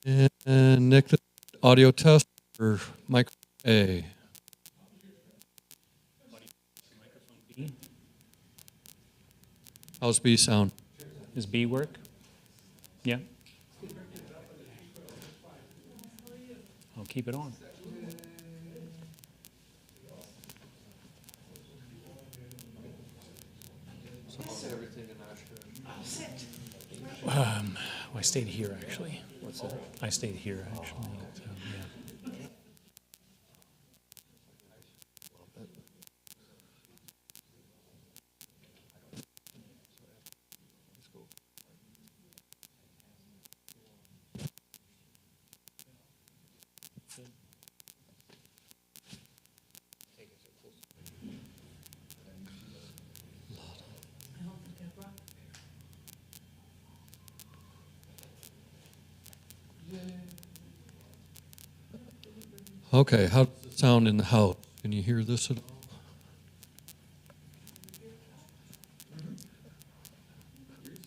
And Nick, the audio test for microphone A. How's B sound? Does B work? Yeah. I'll keep it on. I stayed here actually. What's that? I stayed here actually. So, yeah. Okay, how does it sound in the house? Can you hear this at all?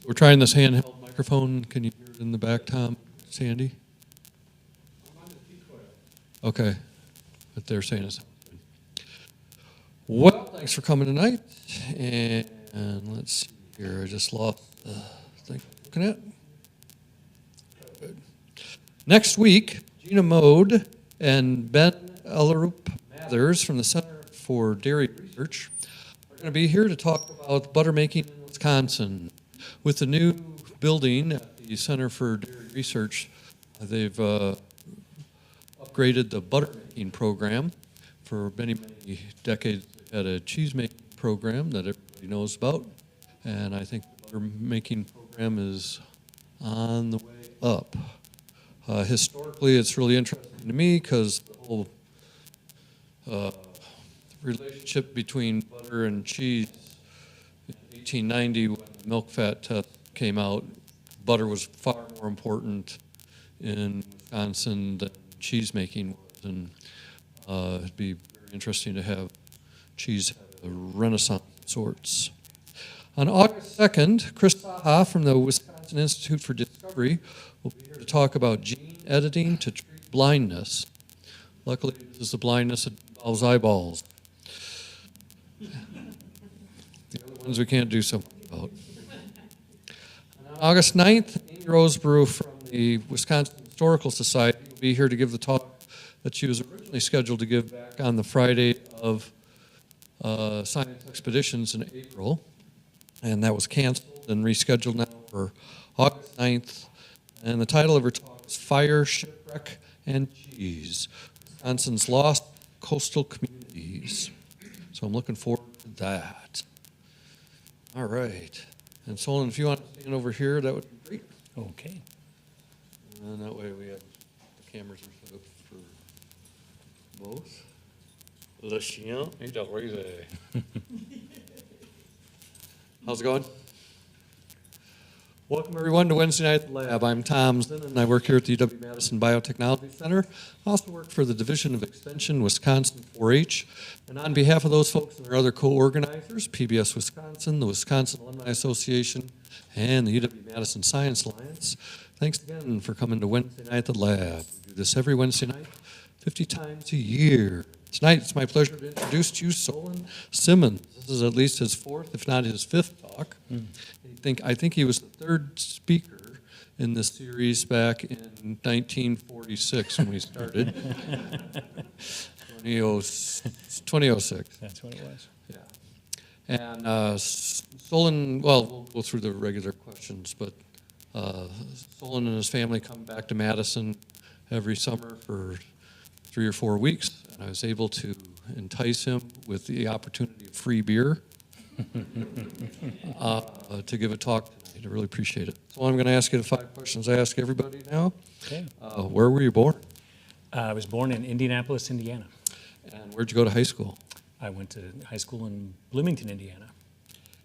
We're trying this handheld microphone. Can you hear it in the back, Tom, Sandy? Okay, but they're saying it's good. Well, thanks for coming tonight. And let's see here. I just lost the thing I'm looking at. Good. Next week, Gina Mode and Ben Ellerup Mathers from the Center for Dairy Research are going to be here to talk about butter making in Wisconsin. With the new building at the Center for Dairy Research, they've upgraded the butter making program. For many, many decades, they had a cheese making program that everybody knows about, and I think the butter making program is on the way up. Historically, it's really interesting to me because the whole relationship between butter and cheese in 1890, when the milk fat test came out, butter was far more important in Wisconsin than cheese making was, and it'd be very interesting to have cheese have a renaissance of sorts. On August 2nd, Chris Saha from the Wisconsin Institute for Discovery will be here to talk about gene editing to treat blindness. Luckily, this is the blindness that involves eyeballs. The other ones we can't do so much about. On August 9th, Amy Rosebrew from the Wisconsin Historical Society will be here to give the talk that she was originally scheduled to give back on the Friday of science expeditions in April. And that was canceled and rescheduled now for August 9th. And the title of her talk is Fire, Shipwreck, and Cheese, Wisconsin's Lost Coastal Communities. So I'm looking forward to that. All right. And Solon, if you want to stand over here, that would be great. Okay. And that way we have the cameras are set up for both. Le chien est arrivé. How's it going? Welcome everyone to Wednesday Night at the Lab. I'm Tom Zinn, and I work here at the UW-Madison Biotechnology Center. I also work for the Division of Extension Wisconsin 4-H. And on behalf of those folks and their other co-organizers, PBS Wisconsin, the Wisconsin Alumni Association, and the UW-Madison Science Alliance, thanks again for coming to Wednesday Night at the Lab. We do this every Wednesday night, 50 times a year. Tonight, it's my pleasure to introduce to you Solon Simmons. This is at least his fourth, if not his fifth talk. I think he was the third speaker in this series back in 1946 when we started. 2006. That's what it was. Yeah. And Solon, well, we'll go through the regular questions, but Solon and his family come back to Madison every summer for 3 or 4 weeks, and I was able to entice him with the opportunity of free beer to give a talk tonight. I really appreciate it. So I'm going to ask you the 5 questions I ask everybody now. Okay. Where were you born? I was born in Indianapolis, Indiana. And where'd you go to high school? I went to high school in Bloomington, Indiana.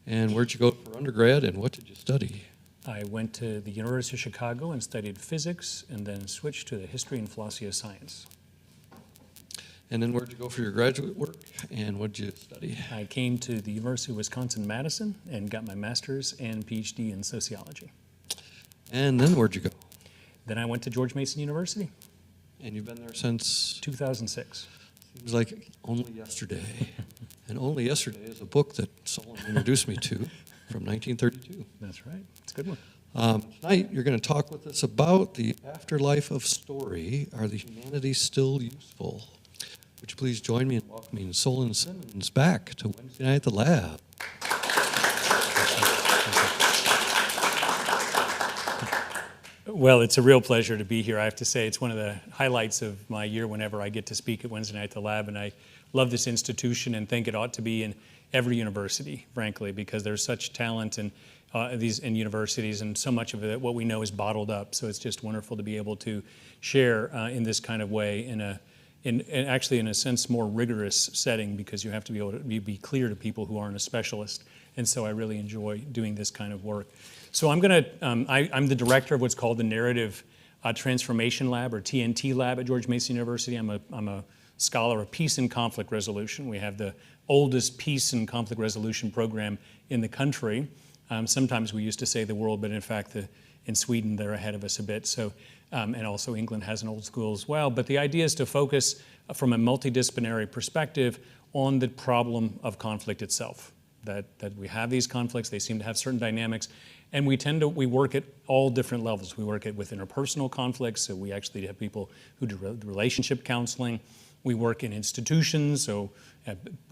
And where'd you go for undergrad, and what did you study? I went to the University of Chicago and studied physics, and then switched to the history and philosophy of science. And then where'd you go for your graduate work, and what'd you study? I came to the University of Wisconsin-Madison and got my master's and PhD in sociology. And then where'd you go? Then I went to George Mason University. And you've been there since? 2006. Seems like only yesterday. And Only Yesterday is a book that Solon introduced me to from 1932. That's right. It's a good one. Tonight, you're going to talk with us about the afterlife of story. Are the humanities still useful? Would you please join me in welcoming Solon Simmons back to Wednesday Night at the Lab? Well, it's a real pleasure to be here. I have to say it's one of the highlights of my year whenever I get to speak at Wednesday Night at the Lab, and I love this institution and think it ought to be in every university, frankly, because there's such talent in these in universities, and so much of it, what we know, is bottled up. So it's just wonderful to be able to share in this kind of way in actually, in a sense, more rigorous setting, because you have to be able to be clear to people who aren't a specialist. And so I really enjoy doing this kind of work. So I'm the director of what's called the Narrative Transformation Lab, or TNT Lab, at George Mason University. I'm a scholar of peace and conflict resolution. We have the oldest peace and conflict resolution program in the country. Sometimes we used to say the world, but in fact, in Sweden, they're ahead of us a bit. So, and also England has an old school as well. But the idea is to focus from a multidisciplinary perspective on the problem of conflict itself. That we have these conflicts, they seem to have certain dynamics, and we work at all different levels. We work with interpersonal conflicts, so we actually have people who do relationship counseling. We work in institutions, so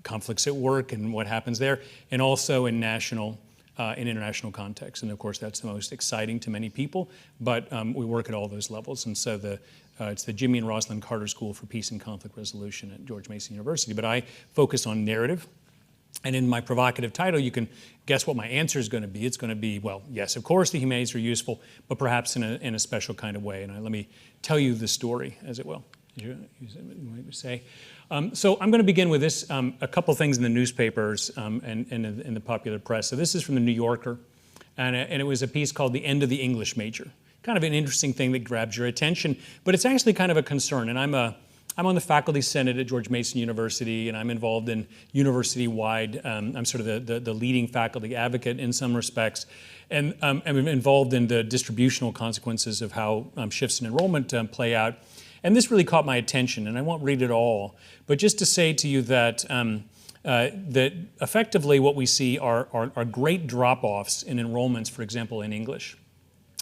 conflicts at work and what happens there, and also in national in international contexts. And of course, that's the most exciting to many people, but we work at all those levels. And so it's the Jimmy and Rosalind Carter School for Peace and Conflict Resolution at George Mason University. But I focus on narrative. And in my provocative title, you can guess what my answer is going to be. It's going to be, well, yes, of course the humanities are useful, but perhaps in a special kind of way. And let me tell you the story, as it will. You might say. So I'm going to begin with this, a couple things in the newspapers and in the popular press. So this is from the New Yorker, and it was a piece called "The End of the English Major." Kind of an interesting thing that grabs your attention, but it's actually kind of a concern. And I'm on the faculty senate at George Mason University, and I'm involved in university-wide. I'm sort of the leading faculty advocate in some respects, and I'm involved in the distributional consequences of how shifts in enrollment play out. And this really caught my attention, and I won't read it all, but just to say to you that that effectively what we see are great drop-offs in enrollments, for example, in English.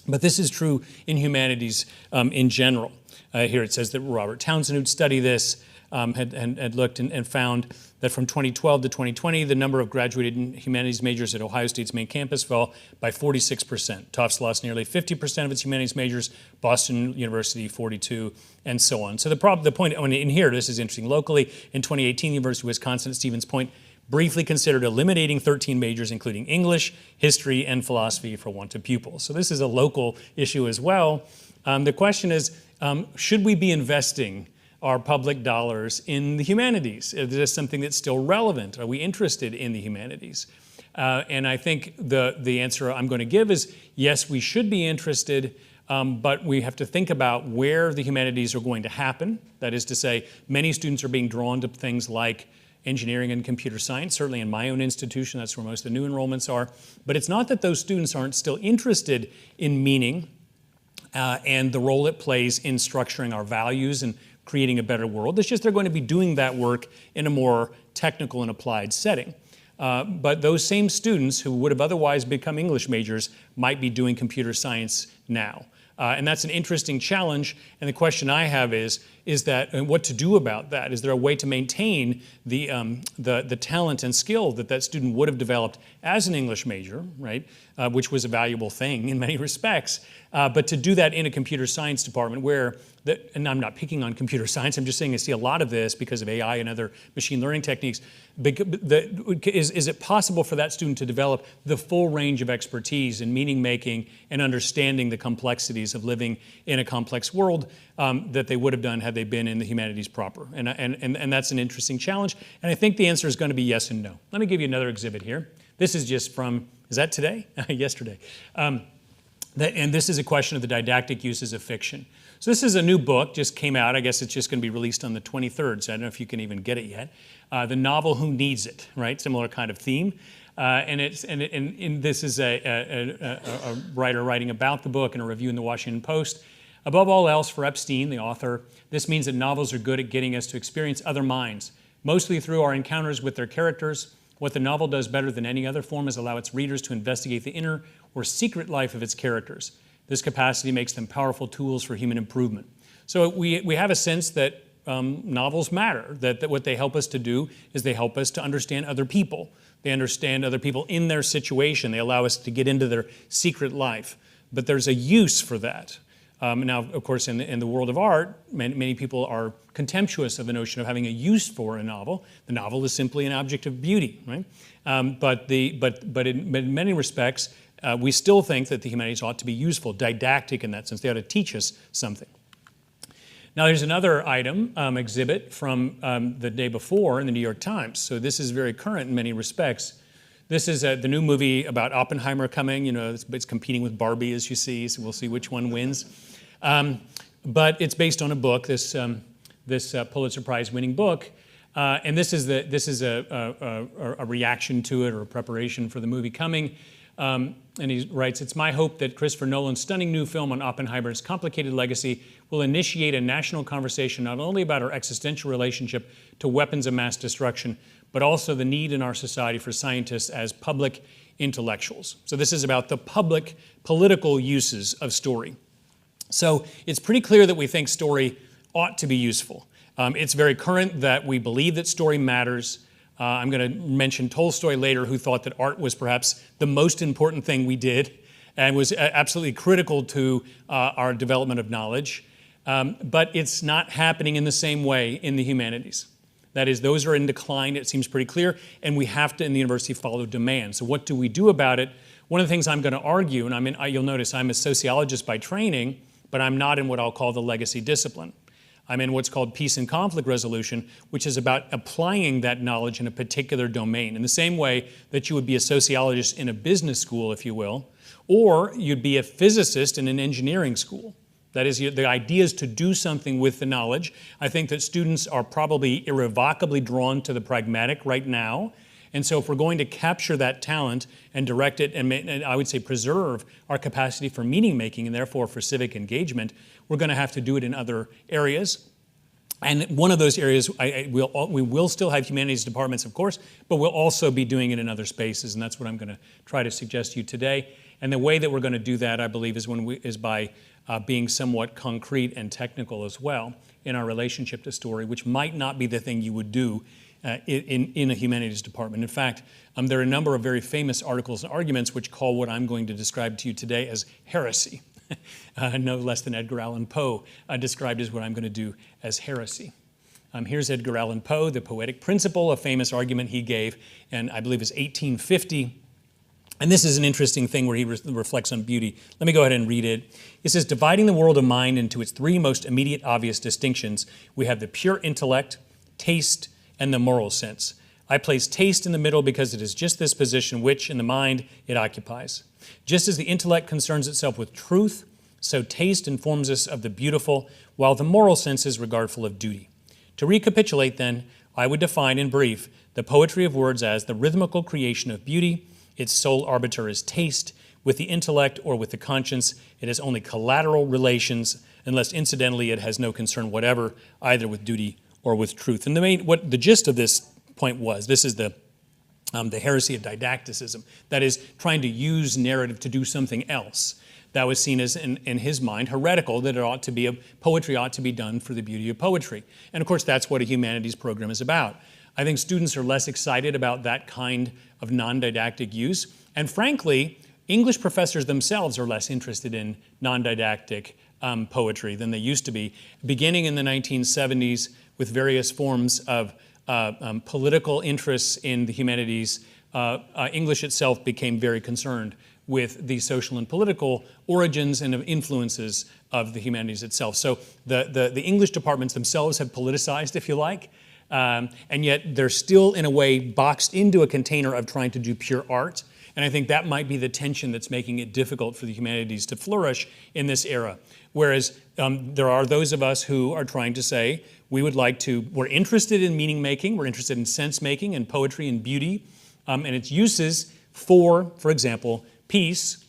But this is true in humanities in general. Here it says that Robert Townsend, who'd studied this, had looked and found that from 2012 to 2020, the number of graduated humanities majors at Ohio State's main campus fell by 46%. Tufts lost nearly 50% of its humanities majors, Boston University 42%, and so on. So the point, in here, this is interesting. Locally, in 2018, the University of Wisconsin at Stevens Point briefly considered eliminating 13 majors, including English, history, and philosophy, for want of pupils. So this is a local issue as well. The question is, should we be investing our public dollars in the humanities? Is this something that's still relevant? Are we interested in the humanities? And I think the answer I'm going to give is yes, we should be interested, but we have to think about where the humanities are going to happen. That is to say, many students are being drawn to things like engineering and computer science. Certainly in my own institution, that's where most of the new enrollments are. But it's not that those students aren't still interested in meaning and the role it plays in structuring our values and creating a better world. It's just they're going to be doing that work in a more technical and applied setting. But those same students who would have otherwise become English majors might be doing computer science now. And that's an interesting challenge. And the question I have is that, and what to do about that? Is there a way to maintain the talent and skill that student would have developed as an English major, right? Which was a valuable thing in many respects. But to do that in a computer science department where, and I'm not picking on computer science, I'm just saying I see a lot of this because of AI and other machine learning techniques. Is it possible for that student to develop the full range of expertise in meaning making and understanding the complexities of living in a complex world that they would have done had they been in the humanities proper? And that's an interesting challenge. And I think the answer is going to be yes and no. Let me give you another exhibit here. This is just from, is that today? Yesterday. And this is a question of the didactic uses of fiction. So this is a new book, just came out. I guess it's just going to be released on the 23rd, so I don't know if you can even get it yet. The novel Who Needs It, right? Similar kind of theme. And this is a writer writing about the book and a review in the Washington Post. Above all else, for Epstein, the author, this means that novels are good at getting us to experience other minds, mostly through our encounters with their characters. What the novel does better than any other form is allow its readers to investigate the inner or secret life of its characters. This capacity makes them powerful tools for human improvement. So we have a sense that novels matter, that what they help us to do is they help us to understand other people. They understand other people in their situation. They allow us to get into their secret life. But there's a use for that. Now, of course, in the world of art, many people are contemptuous of the notion of having a use for a novel. The novel is simply an object of beauty, right? But in many respects, we still think that the humanities ought to be useful, didactic in that sense. They ought to teach us something. Now, there's another item, exhibit from the day before in the New York Times. So this is very current in many respects. This is the new movie about Oppenheimer coming. You know, it's competing with Barbie, as you see, so we'll see which one wins. But it's based on a book, this Pulitzer Prize-winning book, and this is a reaction to it or a preparation for the movie coming. And he writes, "It's my hope that Christopher Nolan's stunning new film on Oppenheimer's complicated legacy will initiate a national conversation not only about our existential relationship to weapons of mass destruction, but also the need in our society for scientists as public intellectuals." So this is about the public political uses of story. So it's pretty clear that we think story ought to be useful. It's very current that we believe that story matters. I'm going to mention Tolstoy later, who thought that art was perhaps the most important thing we did and was absolutely critical to our development of knowledge. But it's not happening in the same way in the humanities. That is, those are in decline, it seems pretty clear, and we have to, in the university, follow demand. So what do we do about it? One of the things I'm going to argue, and you'll notice I'm a sociologist by training, but I'm not in what I'll call the legacy discipline. I'm in what's called peace and conflict resolution, which is about applying that knowledge in a particular domain, in the same way that you would be a sociologist in a business school, if you will, or you'd be a physicist in an engineering school. That is, the idea is to do something with the knowledge. I think that students are probably irrevocably drawn to the pragmatic right now. And so if we're going to capture that talent and direct it and I would say preserve our capacity for meaning making and therefore for civic engagement, we're going to have to do it in other areas. And one of those areas, we will still have humanities departments, of course, but we'll also be doing it in other spaces. And that's what I'm going to try to suggest to you today. And the way that we're going to do that, I believe, is by being somewhat concrete and technical as well in our relationship to story, which might not be the thing you would do in a humanities department. In fact, there are a number of very famous articles and arguments which call what I'm going to describe to you today as heresy. No less than Edgar Allan Poe described as what I'm going to do as heresy. Here's Edgar Allan Poe, The Poetic Principle, a famous argument he gave, and I believe is 1850. And this is an interesting thing where he reflects on beauty. Let me go ahead and read it. It says, "Dividing the world of mind into its three most immediate obvious distinctions, we have the pure intellect, taste, and the moral sense. I place taste in the middle because it is just this position which, in the mind, it occupies. Just as the intellect concerns itself with truth, so taste informs us of the beautiful, while the moral sense is regardful of duty. To recapitulate, then, I would define in brief the poetry of words as the rhythmical creation of beauty. Its sole arbiter is taste. With the intellect or with the conscience, it has only collateral relations, unless incidentally it has no concern whatever, either with duty or with truth." And what the gist of this point was, this is the heresy of didacticism. That is, trying to use narrative to do something else. That was seen as, in his mind, heretical, that poetry ought to be done for the beauty of poetry. And of course, that's what a humanities program is about. I think students are less excited about that kind of non-didactic use. And frankly, English professors themselves are less interested in non-didactic poetry than they used to be. Beginning in the 1970s with various forms of political interests in the humanities, English itself became very concerned with the social and political origins and of influences of the humanities itself. So the English departments themselves have politicized, if you like, and yet they're still in a way boxed into a container of trying to do pure art. And I think that might be the tension that's making it difficult for the humanities to flourish in this era. Whereas there are those of us who are trying to say, we're interested in meaning making, we're interested in sense making and poetry and beauty, and its uses for example, peace,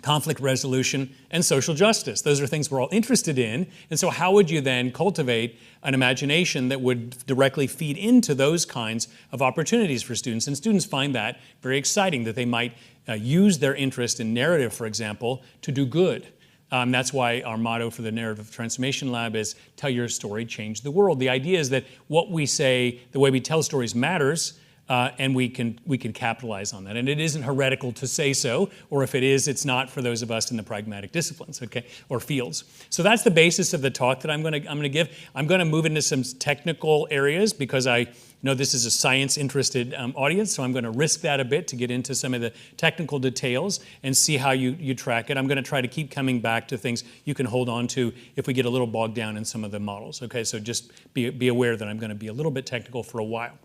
conflict resolution, and social justice. Those are things we're all interested in. And so how would you then cultivate an imagination that would directly feed into those kinds of opportunities for students? And students find that very exciting, that they might use their interest in narrative, for example, to do good. That's why our motto for the Narrative Transformation Lab is tell your story, change the world. The idea is that what we say, the way we tell stories matters, and we can capitalize on that. And it isn't heretical to say so, or if it is, it's not for those of us in the pragmatic disciplines, okay, or fields. So that's the basis of the talk that I'm going to give. I'm going to move into some technical areas because I know this is a science-interested audience, so I'm going to risk that a bit to get into some of the technical details and see how you track it. I'm going to try to keep coming back to things you can hold on to if we get a little bogged down in some of the models, okay? So just be aware that I'm going to be a little bit technical for a while.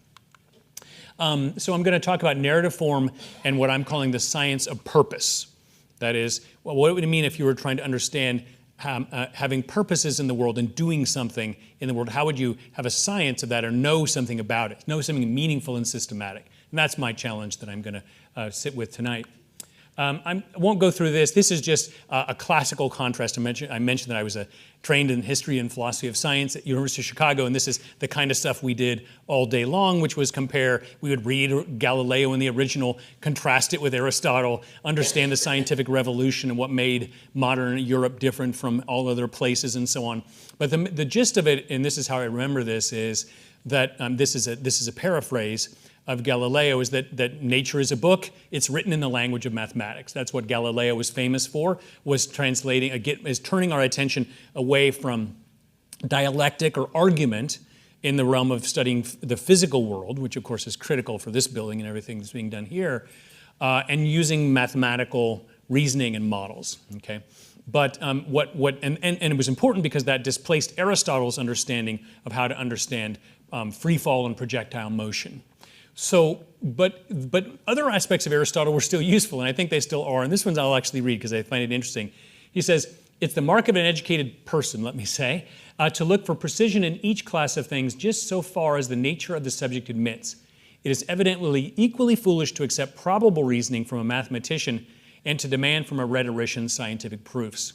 So I'm going to talk about narrative form and what I'm calling the science of purpose. That is, well, what would it mean if you were trying to understand having purposes in the world and doing something in the world? How would you have a science of that or know something about it, know something meaningful and systematic? And that's my challenge that I'm going to sit with tonight. I won't go through this. This is just a classical contrast. I mentioned that I was trained in history and philosophy of science at University of Chicago, and this is the kind of stuff we did all day long, which was compare. We would read Galileo in the original, contrast it with Aristotle, understand the scientific revolution and what made modern Europe different from all other places and so on. But the gist of it, and this is how I remember this, is that this is a paraphrase of Galileo, is that nature is a book. It's written in the language of mathematics. That's what Galileo was famous for, was turning our attention away from dialectic or argument in the realm of studying the physical world, which of course is critical for this building and everything that's being done here, and using mathematical reasoning and models, okay? But and it was important because that displaced Aristotle's understanding of how to understand free fall and projectile motion. So, but other aspects of Aristotle were still useful, and I think they still are. And this one I'll actually read because I find it interesting. He says, it's the mark of an educated person, let me say, to look for precision in each class of things just so far as the nature of the subject admits. It is evidently equally foolish to accept probable reasoning from a mathematician and to demand from a rhetorician scientific proofs.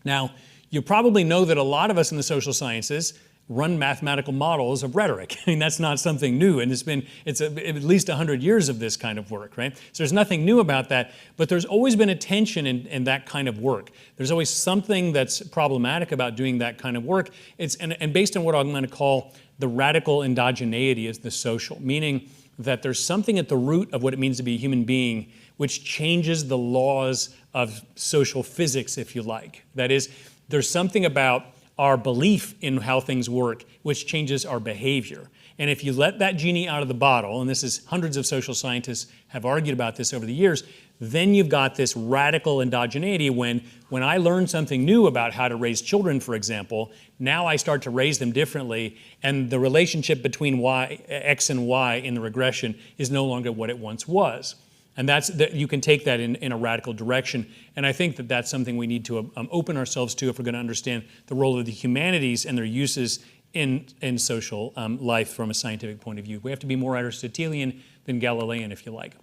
Now, you probably know that a lot of us in the social sciences run mathematical models of rhetoric. I mean, that's not something new, and it's at least 100 years of this kind of work, right? So there's nothing new about that, but there's always been a tension in that kind of work. There's always something that's problematic about doing that kind of work. And based on what I'm going to call the radical endogeneity of the social, meaning that there's something at the root of what it means to be a human being which changes the laws of social physics, if you like. That is, there's something about our belief in how things work, which changes our behavior. And if you let that genie out of the bottle, and this is hundreds of social scientists have argued about this over the years, then you've got this radical endogeneity when I learn something new about how to raise children, for example, now I start to raise them differently, and the relationship between X and Y in the regression is no longer what it once was. And you can take that in a radical direction. And I think that that's something we need to open ourselves to if we're going to understand the role of the humanities and their uses in social life from a scientific point of view. We have to be more Aristotelian than Galilean, if you like.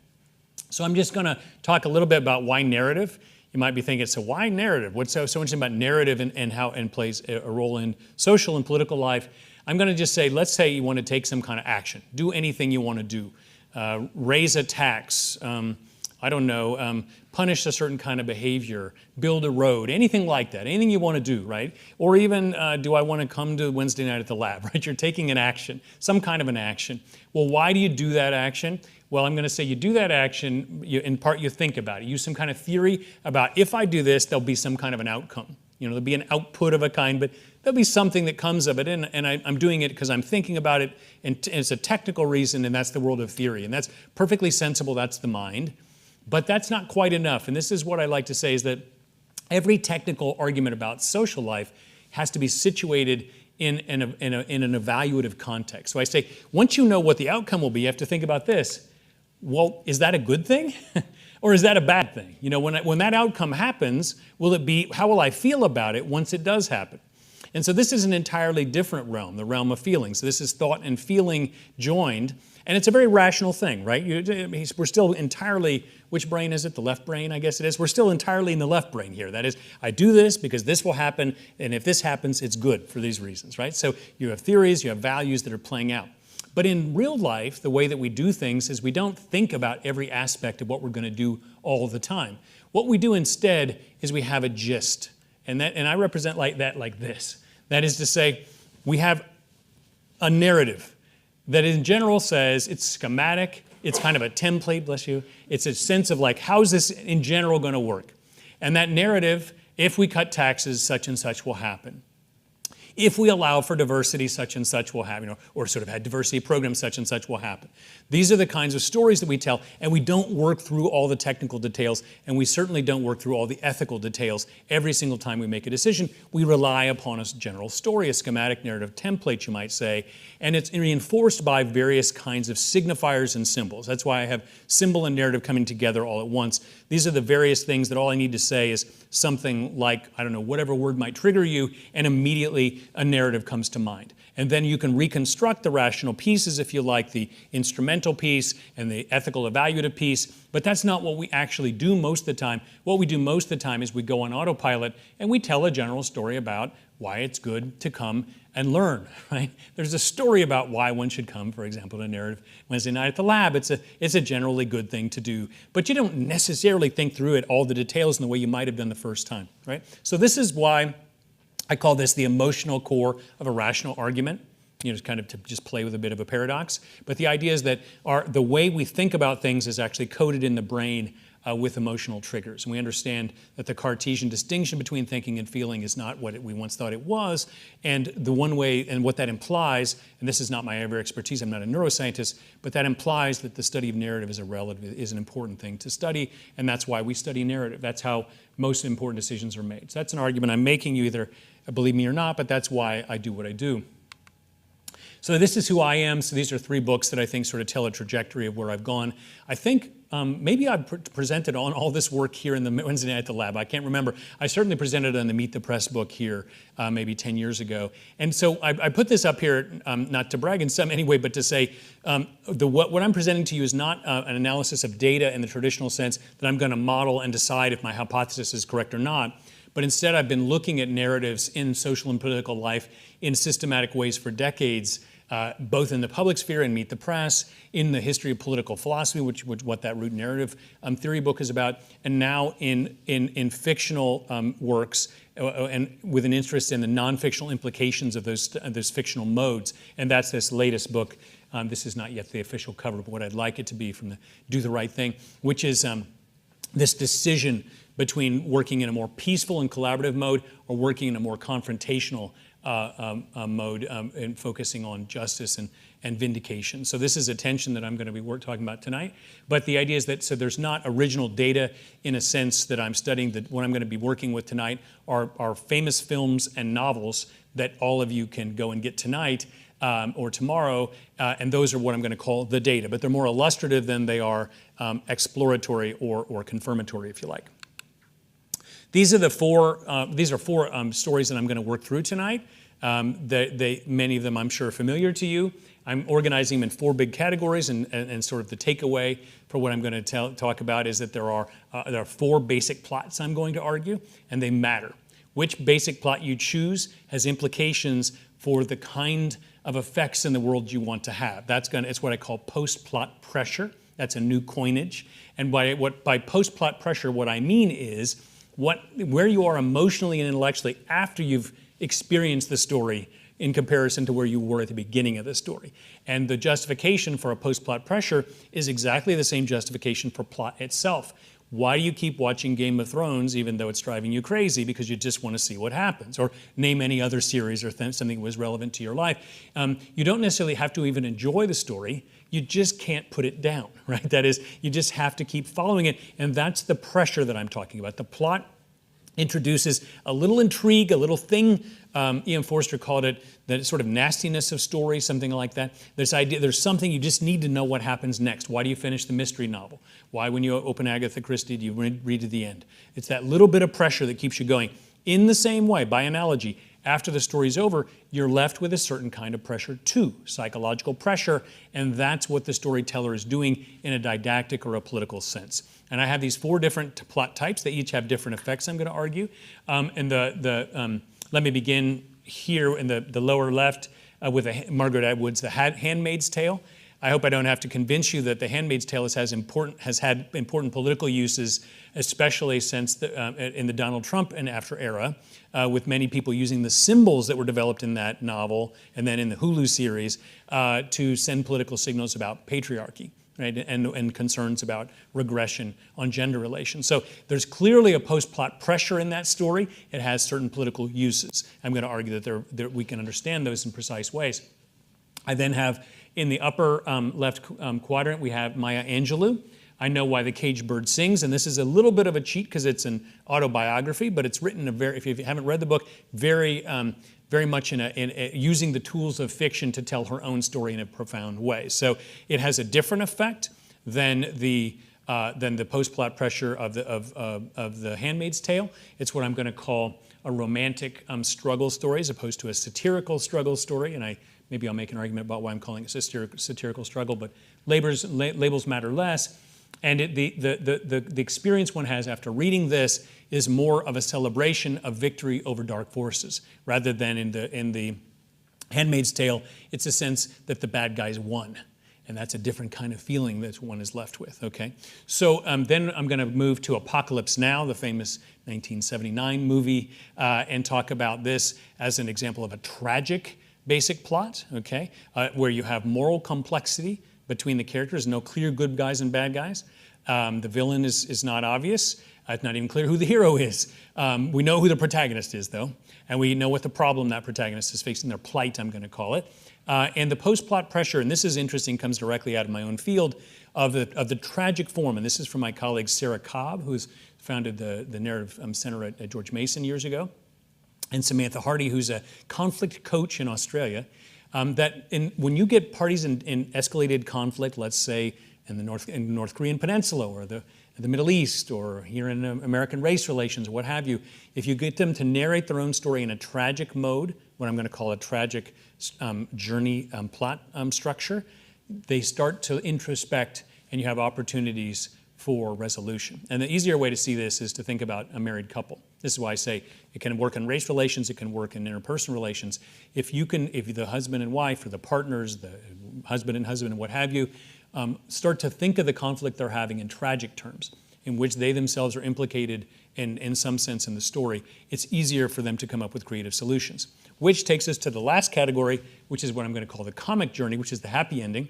So I'm just going to talk a little bit about why narrative. You might be thinking, so why narrative? What's so interesting about narrative and how it plays a role in social and political life? I'm going to just say, let's say you want to take some kind of action. Do anything you want to do. Raise a tax, I don't know, punish a certain kind of behavior, build a road, anything like that, anything you want to do, right? Or even, do I want to come to Wednesday night at the lab, right? You're taking an action, some kind of an action. Well, why do you do that action? Well, I'm going to say you do that action, in part you think about it. Use some kind of theory about if I do this, there'll be some kind of an outcome. You know, there'll be an output of a kind, but there'll be something that comes of it, and I'm doing it because I'm thinking about it, and it's a technical reason, and that's the world of theory, and that's perfectly sensible, that's the mind. But that's not quite enough, and this is what I like to say is that every technical argument about social life has to be situated in an evaluative context. So I say, once you know what the outcome will be, you have to think about this. Well, is that a good thing? Or is that a bad thing? You know, when that outcome happens, how will I feel about it once it does happen? And so this is an entirely different realm, the realm of feeling. So this is thought and feeling joined. And it's a very rational thing, right? We're still entirely, which brain is it? The left brain, I guess it is. We're still entirely in the left brain here. That is, I do this because this will happen, and if this happens, it's good for these reasons, right? So you have theories, you have values that are playing out. But in real life, the way that we do things is we don't think about every aspect of what we're going to do all the time. What we do instead is we have a gist. And I represent like this. That is to say, we have a narrative that in general says it's schematic, it's kind of a template, bless you. It's a sense of like, how's this in general going to work? And that narrative, if we cut taxes, such and such will happen. If we allow for diversity, such and such will happen, or sort of had diversity programs, such and such will happen. These are the kinds of stories that we tell, and we don't work through all the technical details, and we certainly don't work through all the ethical details every single time we make a decision. We rely upon a general story, a schematic narrative template, you might say, and it's reinforced by various kinds of signifiers and symbols. That's why I have symbol and narrative coming together all at once. These are the various things that all I need to say is something like, I don't know, whatever word might trigger you, and immediately a narrative comes to mind. And then you can reconstruct the rational pieces, if you like, the instrumental piece and the ethical evaluative piece, but that's not what we actually do most of the time. What we do most of the time is we go on autopilot and we tell a general story about why it's good to come and learn, right? There's a story about why one should come, for example, to Narrative Wednesday night at the lab. It's a generally good thing to do, but you don't necessarily think through it, all the details in the way you might have done the first time, right? So this is why I call this the emotional core of a rational argument, just kind of to just play with a bit of a paradox. But the idea is that the way we think about things is actually coded in the brain with emotional triggers. And we understand that the Cartesian distinction between thinking and feeling is not what we once thought it was. And the one way, and what that implies, and this is not my area of expertise, I'm not a neuroscientist, but that implies that the study of narrative is an important thing to study, and that's why we study narrative. That's how most important decisions are made. So that's an argument I'm making. You either believe me or not, but that's why I do what I do. So this is who I am. So these are 3 books that I think sort of tell a trajectory of where I've gone. I think maybe I presented on all this work here in the Wednesday night at the lab. I can't remember. I certainly presented on the Meet the Press book here maybe 10 years ago. And so I put this up here, not to brag in some anyway, but to say what I'm presenting to you is not an analysis of data in the traditional sense that I'm going to model and decide if my hypothesis is correct or not. But instead, I've been looking at narratives in social and political life in systematic ways for decades, both in the public sphere and Meet the Press, in the history of political philosophy, which what that root narrative theory book is about, and now in fictional works, and with an interest in the non-fictional implications of those fictional modes. And that's this latest book. This is not yet the official cover, but what I'd like it to be from the Do the Right Thing, which is this decision between working in a more peaceful and collaborative mode or working in a more confrontational mode and focusing on justice and vindication. So this is a tension that I'm going to be talking about tonight. But the idea is that so there's not original data in a sense that I'm studying. That what I'm going to be working with tonight are famous films and novels that all of you can go and get tonight or tomorrow, and those are what I'm going to call the data. But they're more illustrative than they are exploratory or confirmatory, if you like. These are four stories that I'm going to work through tonight. Many of them I'm sure are familiar to you. I'm organizing them in 4 big categories, and sort of the takeaway for what I'm going to talk about is that there are 4 basic plots I'm going to argue, and they matter. Which basic plot you choose has implications for the kind of effects in the world you want to have. It's what I call post-plot pressure. That's a new coinage. And by post-plot pressure, what I mean is where you are emotionally and intellectually after you've experienced the story in comparison to where you were at the beginning of the story. And the justification for a post-plot pressure is exactly the same justification for plot itself. Why do you keep watching Game of Thrones even though it's driving you crazy? Because you just want to see what happens. Or name any other series or something that was relevant to your life. You don't necessarily have to even enjoy the story. You just can't put it down, right? That is, you just have to keep following it. And that's the pressure that I'm talking about. The plot introduces a little intrigue, a little thing. Ian Forster called it the sort of nastiness of story, something like that. There's something you just need to know what happens next. Why do you finish the mystery novel? Why, when you open Agatha Christie, do you read to the end? It's that little bit of pressure that keeps you going. In the same way, by analogy, after the story's over, you're left with a certain kind of pressure too, psychological pressure, and that's what the storyteller is doing in a didactic or a political sense. And I have these 4 different plot types. They each have different effects, I'm going to argue. Let me begin here in the lower left with Margaret Atwood's The Handmaid's Tale. I hope I don't have to convince you that The Handmaid's Tale has had important political uses, especially since in the Donald Trump and after era, with many people using the symbols that were developed in that novel and then in the Hulu series to send political signals about patriarchy. Right, and concerns about regression on gender relations. So there's clearly a post-plot pressure in that story. It has certain political uses. I'm going to argue that we can understand those in precise ways. I then have in the upper left quadrant, we have Maya Angelou. I Know Why the Caged Bird Sings, and this is a little bit of a cheat because it's an autobiography, but it's written if you haven't read the book, very much using the tools of fiction to tell her own story in a profound way. So it has a different effect than the post-plot pressure of the Handmaid's Tale. It's what I'm going to call a romantic struggle story as opposed to a satirical struggle story. And maybe I'll make an argument about why I'm calling it a satirical struggle, but labels matter less. And the experience one has after reading this is more of a celebration of victory over dark forces, rather than in the Handmaid's Tale, it's a sense that the bad guys won. And that's a different kind of feeling that one is left with, okay? So then I'm going to move to Apocalypse Now, the famous 1979 movie, and talk about this as an example of a tragic basic plot, okay? Where you have moral complexity between the characters, no clear good guys and bad guys. The villain is not obvious. It's not even clear who the hero is. We know who the protagonist is, though, and we know what the problem that protagonist is facing, their plight, I'm going to call it. And the post-plot pressure, and this is interesting, comes directly out of my own field, of the tragic form, and this is from my colleague Sarah Cobb, who's founded the Narrative Center at George Mason years ago, and Samantha Hardy, who's a conflict coach in Australia, when you get parties in escalated conflict, let's say in the North Korean Peninsula or the Middle East or here in American race relations or what have you, if you get them to narrate their own story in a tragic mode, what I'm going to call a tragic journey plot structure, they start to introspect and you have opportunities for resolution. And the easier way to see this is to think about a married couple. This is why I say it can work in race relations, it can work in interpersonal relations. If the husband and wife or the partners, the husband and what have you, start to think of the conflict they're having in tragic terms, in which they themselves are implicated in some sense in the story, it's easier for them to come up with creative solutions. Which takes us to the last category, which is what I'm going to call the comic journey, which is the happy ending.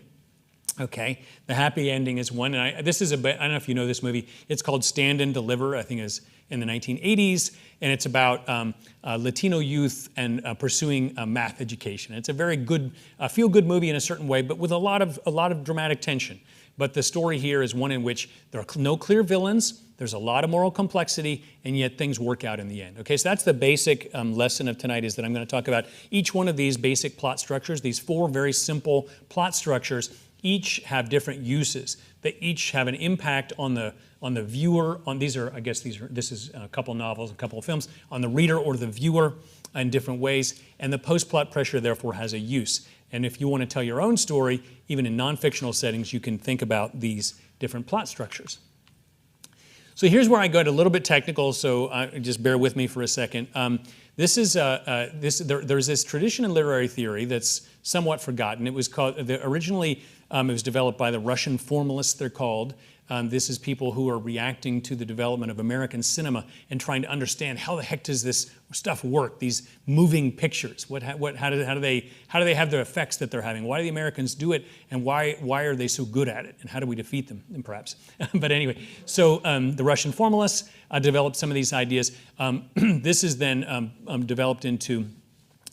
Okay, the happy ending is one, and I don't know if you know this movie. It's called Stand and Deliver. I think it was in the 1980s, and it's about Latino youth and pursuing math education. It's a very good, feel-good movie in a certain way, but with a lot of dramatic tension. But the story here is one in which there are no clear villains. There's a lot of moral complexity, and yet things work out in the end. Okay, so that's the basic lesson of tonight, is that I'm going to talk about each one of these basic plot structures, these 4 very simple plot structures. Each have different uses. They each have an impact on the viewer. This is a couple novels, a couple of films, on the reader or the viewer in different ways. And the post-plot pressure, therefore, has a use. And if you want to tell your own story, even in non-fictional settings, you can think about these different plot structures. So here's where I got a little bit technical, so just bear with me for a second. There's this tradition in literary theory that's somewhat forgotten. It was called, originally it was developed by the Russian formalists, they're called. This is people who are reacting to the development of American cinema and trying to understand how the heck does this stuff work, these moving pictures. How do they have the effects that they're having? Why do the Americans do it, and why are they so good at it? And how do we defeat them, perhaps? But anyway, so the Russian formalists developed some of these ideas. This is then developed into,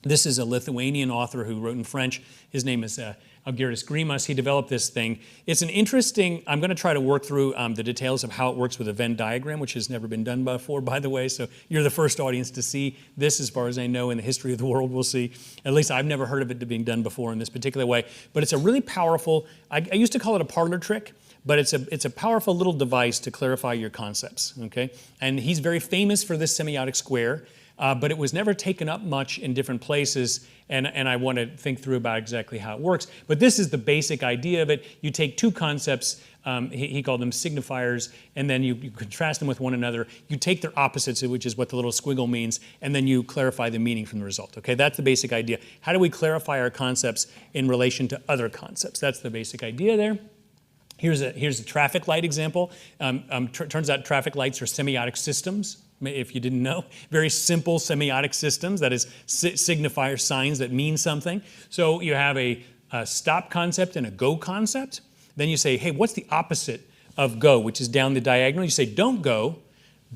this is a Lithuanian author who wrote in French. His name is Algiris Grimas. He developed this thing. It's an interesting, I'm going to try to work through the details of how it works with a Venn diagram, which has never been done before, by the way, so you're the first audience to see this, as far as I know, in the history of the world, we'll see. At least I've never heard of it being done before in this particular way, but it's a really powerful, I used to call it a parlor trick, but it's a powerful little device to clarify your concepts, okay? And he's very famous for this semiotic square. but it was never taken up much in different places, and I want to think through about exactly how it works. But this is the basic idea of it. You take two concepts, he called them signifiers, and then you contrast them with one another. You take their opposites, which is what the little squiggle means, and then you clarify the meaning from the result. Okay, that's the basic idea. How do we clarify our concepts in relation to other concepts? That's the basic idea there. Here's a traffic light example. Turns out traffic lights are semiotic systems, if you didn't know. Very simple semiotic systems, that is signifier signs that mean something. So you have a stop concept and a go concept. Then you say, hey, what's the opposite of go, which is down the diagonal? You say, don't go,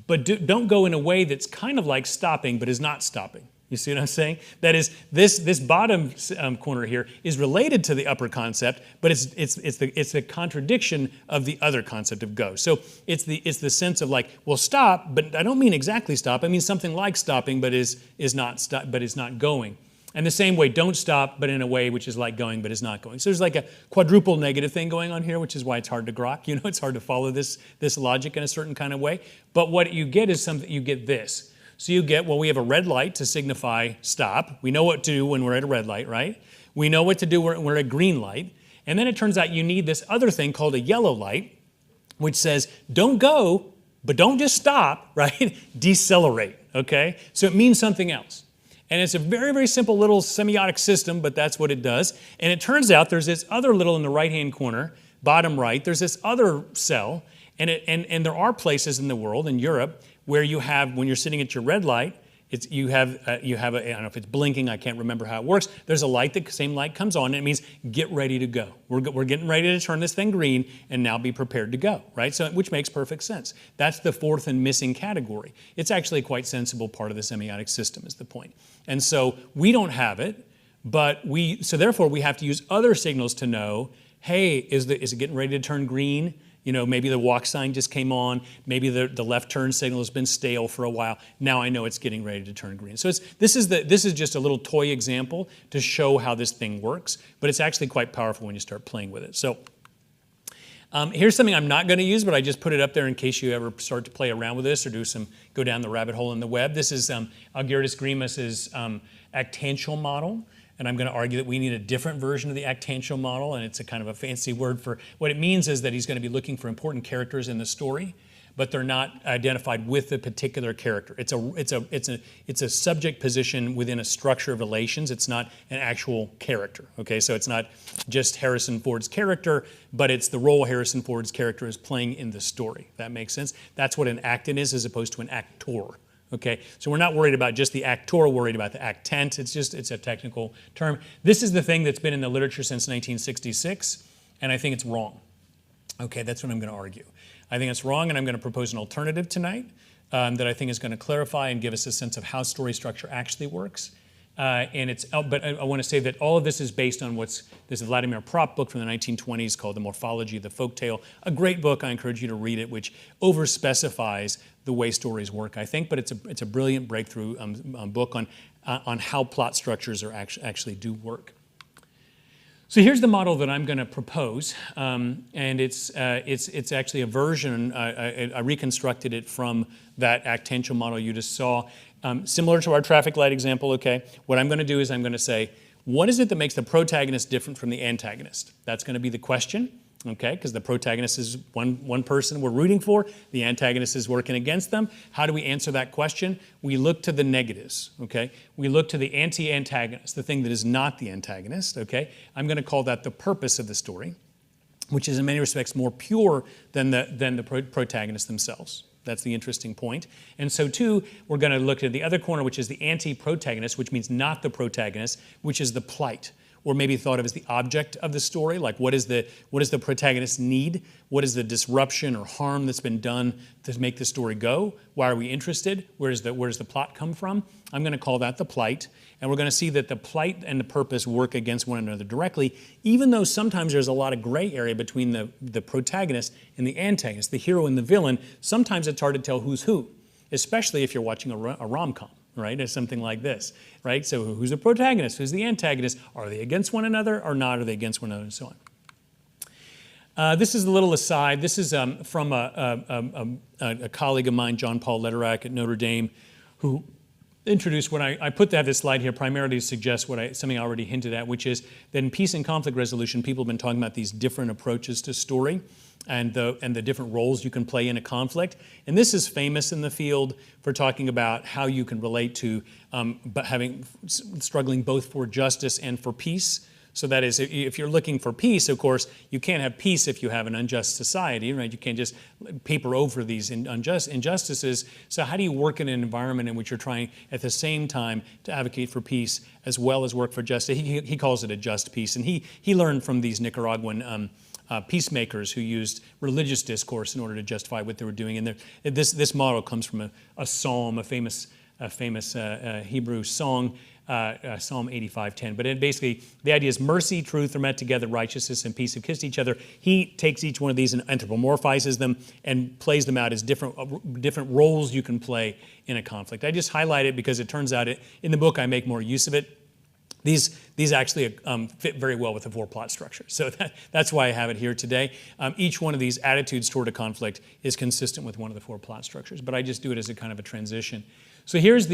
but don't go in a way that's kind of like stopping, but is not stopping. You see what I'm saying? That is, this bottom corner here is related to the upper concept, but it's the contradiction of the other concept of go. So it's the sense of like, well, stop, but I don't mean exactly stop. I mean something like stopping, but is not going. And the same way, don't stop, but in a way which is like going, but is not going. So there's like a quadruple negative thing going on here, which is why it's hard to grok. You know, it's hard to follow this logic in a certain kind of way. But what you get is something. You get this. So you get, well, we have a red light to signify stop. We know what to do when we're at a red light, right? We know what to do when we're at a green light. And then it turns out you need this other thing called a yellow light, which says, don't go, but don't just stop, right? Decelerate, okay? So it means something else. And it's a very, very simple little semiotic system, but that's what it does. And it turns out there's this other little in the right-hand corner, bottom right, there's this other cell, and there are places in the world, in Europe, where you have, when you're sitting at your red light, you have I don't know if it's blinking, I can't remember how it works. There's a light, the same light comes on, and it means get ready to go. We're getting ready to turn this thing green and now be prepared to go, right? So, which makes perfect sense. That's the fourth and missing category. It's actually a quite sensible part of the semiotic system is the point. And so we don't have it, so therefore we have to use other signals to know, hey, is it getting ready to turn green? You know, maybe the walk sign just came on. Maybe the left turn signal has been stale for a while. Now I know it's getting ready to turn green. So this is just a little toy example to show how this thing works, but it's actually quite powerful when you start playing with it. So here's something I'm not going to use, but I just put it up there in case you ever start to play around with this or go down the rabbit hole in the web. This is Algirdas Grimas's actantial model. And I'm going to argue that we need a different version of the actantial model, and it's a kind of a fancy word for what it means is that he's going to be looking for important characters in the story, but they're not identified with a particular character. It's a subject position within a structure of relations. It's not an actual character. Okay, so it's not just Harrison Ford's character, but it's the role Harrison Ford's character is playing in the story. That makes sense. That's what an actant is, as opposed to an actor. Okay, so we're not worried about just the actor, we're worried about the actant. It's a technical term. This is the thing that's been in the literature since 1966, and I think it's wrong. Okay, that's what I'm going to argue. I think it's wrong, and I'm going to propose an alternative tonight that I think is going to clarify and give us a sense of how story structure actually works. But I want to say that all of this is based on this Vladimir Propp book from the 1920s called The Morphology of the Folktale, a great book. I encourage you to read it, which overspecifies the way stories work, I think, but it's a brilliant breakthrough book on how plot structures actually do work. So here's the model that I'm going to propose, and it's actually a version. I reconstructed it from that actantial model you just saw. Similar to our traffic light example, okay? What I'm going to do is I'm going to say, what is it that makes the protagonist different from the antagonist? That's going to be the question, okay? Because the protagonist is one person we're rooting for. The antagonist is working against them. How do we answer that question? We look to the negatives, okay? We look to the anti-antagonist, the thing that is not the antagonist, okay? I'm going to call that the purpose of the story, which is in many respects more pure than the protagonists themselves. That's the interesting point. And so too, we're going to look at the other corner, which is the anti-protagonist, which means not the protagonist, which is the plight, or maybe thought of as the object of the story. Like what does the protagonist need? What is the disruption or harm that's been done to make the story go? Why are we interested? Where does the plot come from? I'm going to call that the plight. And we're going to see that the plight and the purpose work against one another directly, even though sometimes there's a lot of gray area between the protagonist and the antagonist, the hero and the villain. Sometimes it's hard to tell who's who, especially if you're watching a rom-com, right, or something like this, right? So who's the protagonist? Who's the antagonist? Are they against one another or not? Are they against one another, and so on. This is a little aside. This is from a colleague of mine, John Paul Lederach at Notre Dame, who introduce what I put this slide here primarily to suggest something I already hinted at, which is that in peace and conflict resolution, people have been talking about these different approaches to story and the different roles you can play in a conflict. And this is famous in the field for talking about how you can relate to struggling both for justice and for peace. So that is, if you're looking for peace, of course, you can't have peace if you have an unjust society, right? You can't just paper over these injustices. So how do you work in an environment in which you're trying at the same time to advocate for peace as well as work for justice? He calls it a just peace. And he learned from these Nicaraguan peacemakers who used religious discourse in order to justify what they were doing. And this model comes from a psalm, a famous Hebrew song, Psalm 85:10. But basically, the idea is mercy, truth are met together, righteousness and peace have kissed each other. He takes each one of these and anthropomorphizes them and plays them out as different roles you can play in a conflict. I just highlight it because it turns out in the book I make more use of it. These actually fit very well with the 4-plot structure. So that's why I have it here today. Each one of these attitudes toward a conflict is consistent with one of the 4-plot structures, but I just do it as a kind of a transition. So here's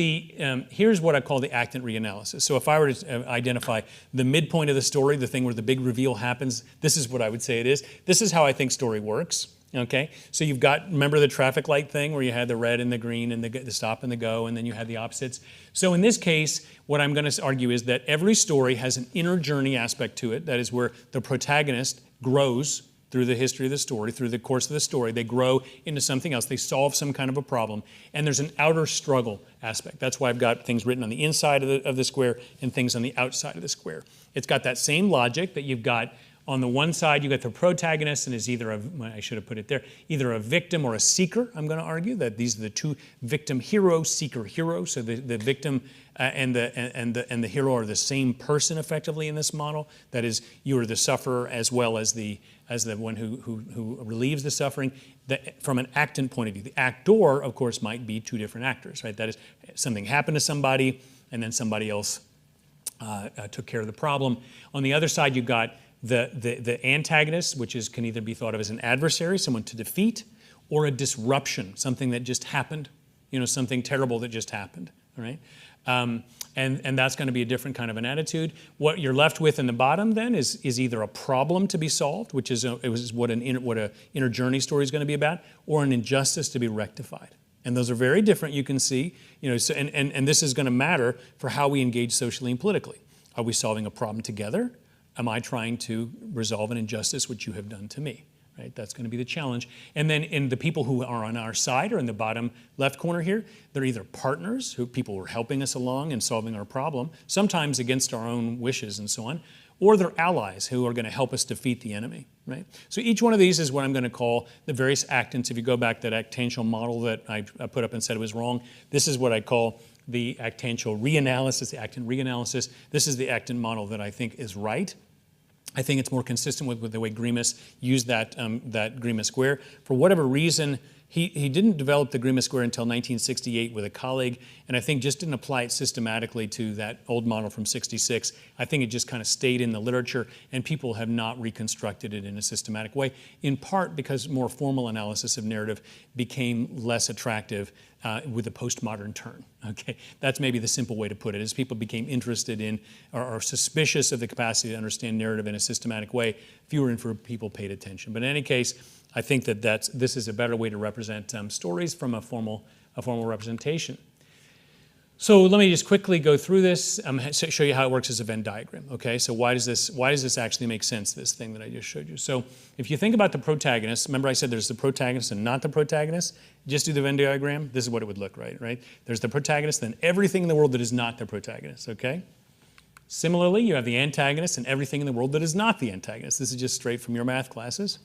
what I call the act and reanalysis. So if I were to identify the midpoint of the story, the thing where the big reveal happens, this is what I would say it is. This is how I think story works. Okay, so you've got, remember the traffic light thing where you had the red and the green and the stop and the go, and then you had the opposites. So in this case, what I'm going to argue is that every story has an inner journey aspect to it. That is where the protagonist grows through the history of the story, through the course of the story. They grow into something else. They solve some kind of a problem. And there's an outer struggle aspect. That's why I've got things written on the inside of the square and things on the outside of the square. It's got that same logic that you've got. On the one side, you got the protagonist, and is either I should have put it there, either a victim or a seeker. I'm going to argue that these are the two: victim hero, seeker hero. So the victim and the hero are the same person effectively in this model. That is, you are the sufferer as well as the one who relieves the suffering. From an actant point of view, the actor, of course, might be two different actors, right? That is, something happened to somebody, and then somebody else took care of the problem. On the other side, you've got the antagonist, which can either be thought of as an adversary, someone to defeat, or a disruption, something that just happened, something terrible that just happened, all right? And that's going to be a different kind of an attitude. What you're left with in the bottom then is either a problem to be solved, which is what an inner journey story is going to be about, or an injustice to be rectified. And those are very different, you can see, so, and this is going to matter for how we engage socially and politically. Are we solving a problem together? Am I trying to resolve an injustice which you have done to me? Right? That's going to be the challenge. And then in the people who are on our side, or in the bottom left corner here, they're either partners, people who are helping us along and solving our problem, sometimes against our own wishes and so on, or they're allies who are going to help us defeat the enemy. Right? So each one of these is what I'm going to call the various actants. If you go back to that actantial model that I put up and said it was wrong, this is what I call the actantial reanalysis, the actant reanalysis. This is the actant model that I think is right. I think it's more consistent with the way Grimus used that Grimus square. For whatever reason, he didn't develop the Grimus square until 1968 with a colleague, and I think just didn't apply it systematically to that old model from 66. I think it just kind of stayed in the literature, and people have not reconstructed it in a systematic way, in part because more formal analysis of narrative became less attractive with a postmodern turn. Okay, that's maybe the simple way to put it. As people became interested in or suspicious of the capacity to understand narrative in a systematic way, fewer and fewer people paid attention. But in any case, I think that this is a better way to represent stories from a formal representation. So let me just quickly go through this, show you how it works as a Venn diagram. Okay, so why does this actually make sense, this thing that I just showed you? So if you think about the protagonist, remember I said there's the protagonist and not the protagonist? Just do the Venn diagram, this is what it would look like, right? There's the protagonist, then everything in the world that is not the protagonist, okay? Similarly, you have the antagonist and everything in the world that is not the antagonist. This is just straight from your math classes.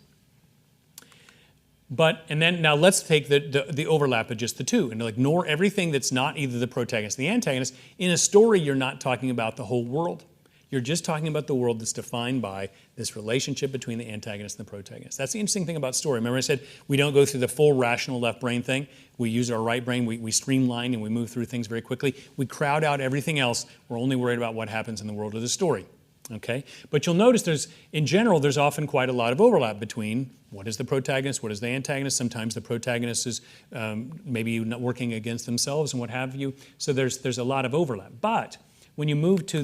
And then now let's take the overlap of just the two and ignore everything that's not either the protagonist or the antagonist. In a story, you're not talking about the whole world. You're just talking about the world that's defined by this relationship between the antagonist and the protagonist. That's the interesting thing about story. Remember I said we don't go through the full rational left brain thing. We use our right brain. We streamline and we move through things very quickly. We crowd out everything else. We're only worried about what happens in the world of the story. Okay, but you'll notice in general, there's often quite a lot of overlap between what is the protagonist, what is the antagonist. Sometimes the protagonist is maybe not working against themselves and what have you. So there's a lot of overlap. But when you move to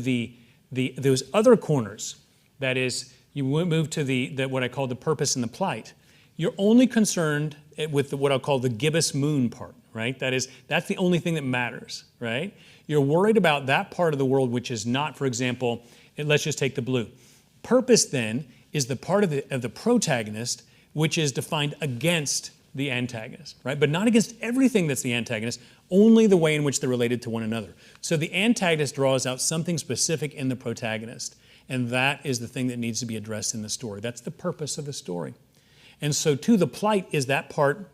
those other corners, that is, you move to the what I call the purpose and the plight, you're only concerned with what I'll call the gibbous moon part, right? That's the only thing that matters, right? You're worried about that part of the world which is not, for example, let's just take the blue. Purpose then is the part of the protagonist which is defined against the antagonist, right? But not against everything that's the antagonist, only the way in which they're related to one another. So the antagonist draws out something specific in the protagonist, and that is the thing that needs to be addressed in the story. That's the purpose of the story. And so too, the plight is that part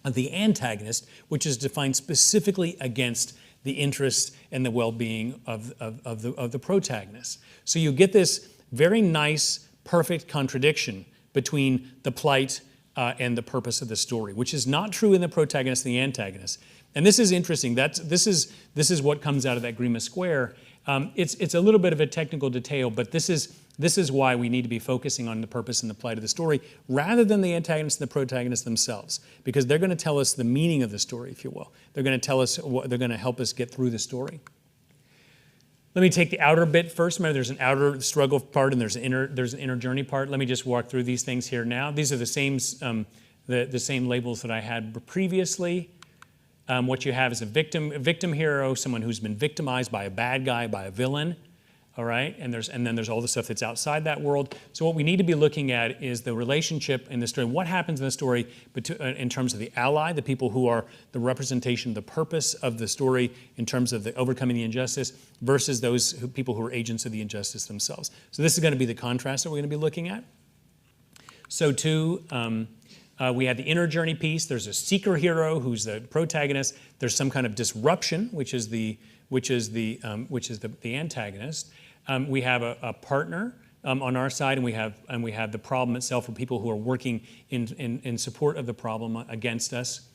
of the antagonist which is defined specifically against the interests and the well-being of the protagonist. So you get this very nice, perfect contradiction between the plight and the purpose of the story, which is not true in the protagonist and the antagonist. And this is interesting. This is what comes out of that Grima Square. It's a little bit of a technical detail, but this is why we need to be focusing on the purpose and the plight of the story rather than the antagonist and the protagonist themselves, because they're going to tell us the meaning of the story, if you will. They're going to tell us they're going to help us get through the story. Let me take the outer bit first. Remember, there's an outer struggle part and there's an inner journey part. Let me just walk through these things here now. These are the same labels that I had previously. What you have is a victim hero, someone who's been victimized by a bad guy, by a villain. All right, and then there's all the stuff that's outside that world. So what we need to be looking at is the relationship in the story. What happens in the story in terms of the ally, the people who are the representation, the purpose of the story in terms of the overcoming the injustice, versus those people who are agents of the injustice themselves. So this is going to be the contrast that we're going to be looking at. So too, we have the inner journey piece. There's a seeker hero who's the protagonist. There's some kind of disruption, which is the antagonist. We have a partner on our side, and we have the problem itself for people who are working in support of the problem against us.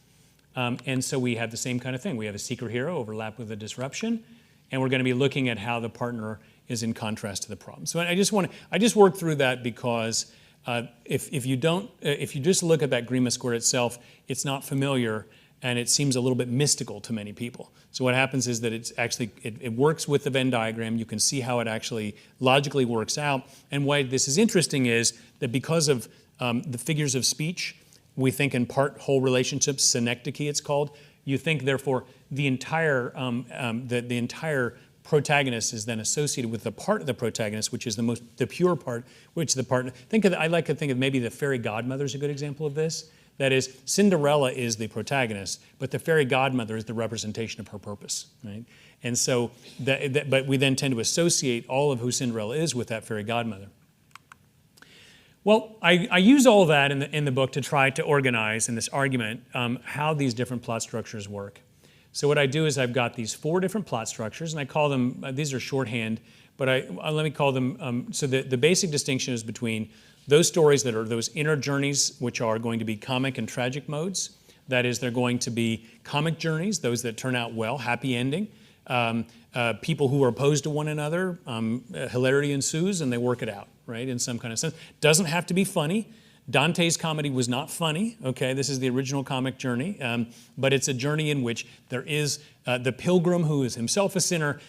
And so we have the same kind of thing. We have a seeker hero overlap with a disruption, and we're going to be looking at how the partner is in contrast to the problem. So I just worked through that because if you just look at that Grima Square itself, it's not familiar. And it seems a little bit mystical to many people. So what happens is that it works with the Venn diagram. You can see how it actually logically works out. And why this is interesting is that because of the figures of speech, we think in part whole relationships, synecdoche it's called. You think therefore the entire protagonist is then associated with the part of the protagonist, which is the pure part, which the partner. I like to think of maybe the fairy godmother is a good example of this. That is, Cinderella is the protagonist, but the fairy godmother is the representation of her purpose, right? And so, but we then tend to associate all of who Cinderella is with that fairy godmother. Well, I use all of that in the book to try to organize in this argument how these different plot structures work. So what I do is I've got these 4 different plot structures, and I call them, these are shorthand, but let me call them, so the basic distinction is between those stories that are those inner journeys, which are going to be comic and tragic modes. That is, they're going to be comic journeys, those that turn out well, happy ending. People who are opposed to one another, hilarity ensues and they work it out, right, in some kind of sense. Doesn't have to be funny. Dante's comedy was not funny, okay? This is the original comic journey, but it's a journey in which there is the pilgrim who is himself a sinner,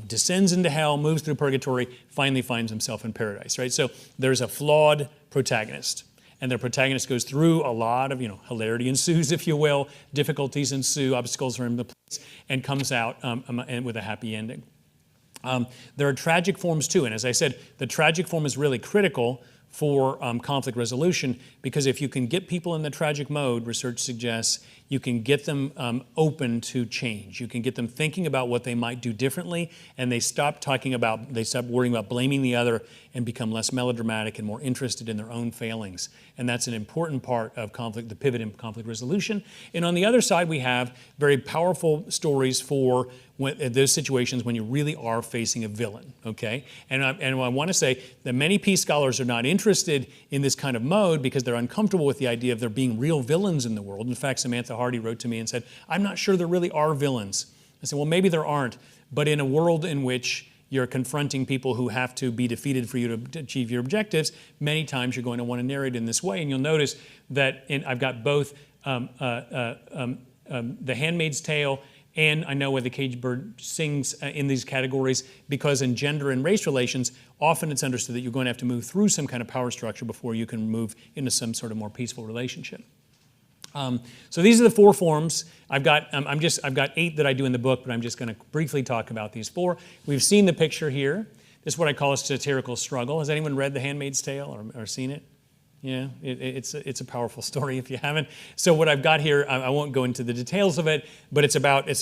descends into hell, moves through purgatory, finally finds himself in paradise, right? So there's a flawed protagonist, and the protagonist goes through a lot of, hilarity ensues, if you will, difficulties ensue, obstacles are in the place, and comes out with a happy ending. There are tragic forms too, and as I said, the tragic form is really critical for conflict resolution, because if you can get people in the tragic mode, research suggests you can get them open to change. You can get them thinking about what they might do differently, and they stop worrying about blaming the other and become less melodramatic and more interested in their own failings. And that's an important part of conflict, the pivot in conflict resolution. And on the other side, we have very powerful stories for those situations when you really are facing a villain, okay? And I want to say that many peace scholars are not interested in this kind of mode because they're uncomfortable with the idea of there being real villains in the world. In fact, Samantha Hardy wrote to me and said, I'm not sure there really are villains. I said, well, maybe there aren't, but in a world in which you're confronting people who have to be defeated for you to achieve your objectives, many times you're going to want to narrate in this way. And you'll notice that I've got both The Handmaid's Tale and I Know Where the Caged Bird Sings in these categories, because in gender and race relations, often it's understood that you're going to have to move through some kind of power structure before you can move into some sort of more peaceful relationship. So these are the 4 forms. I've got 8 that I do in the book, but I'm just going to briefly talk about these 4. We've seen the picture here. This is what I call a satirical struggle. Has anyone read The Handmaid's Tale or seen it? Yeah, it's a powerful story if you haven't. So what I've got here, I won't go into the details of it, but it's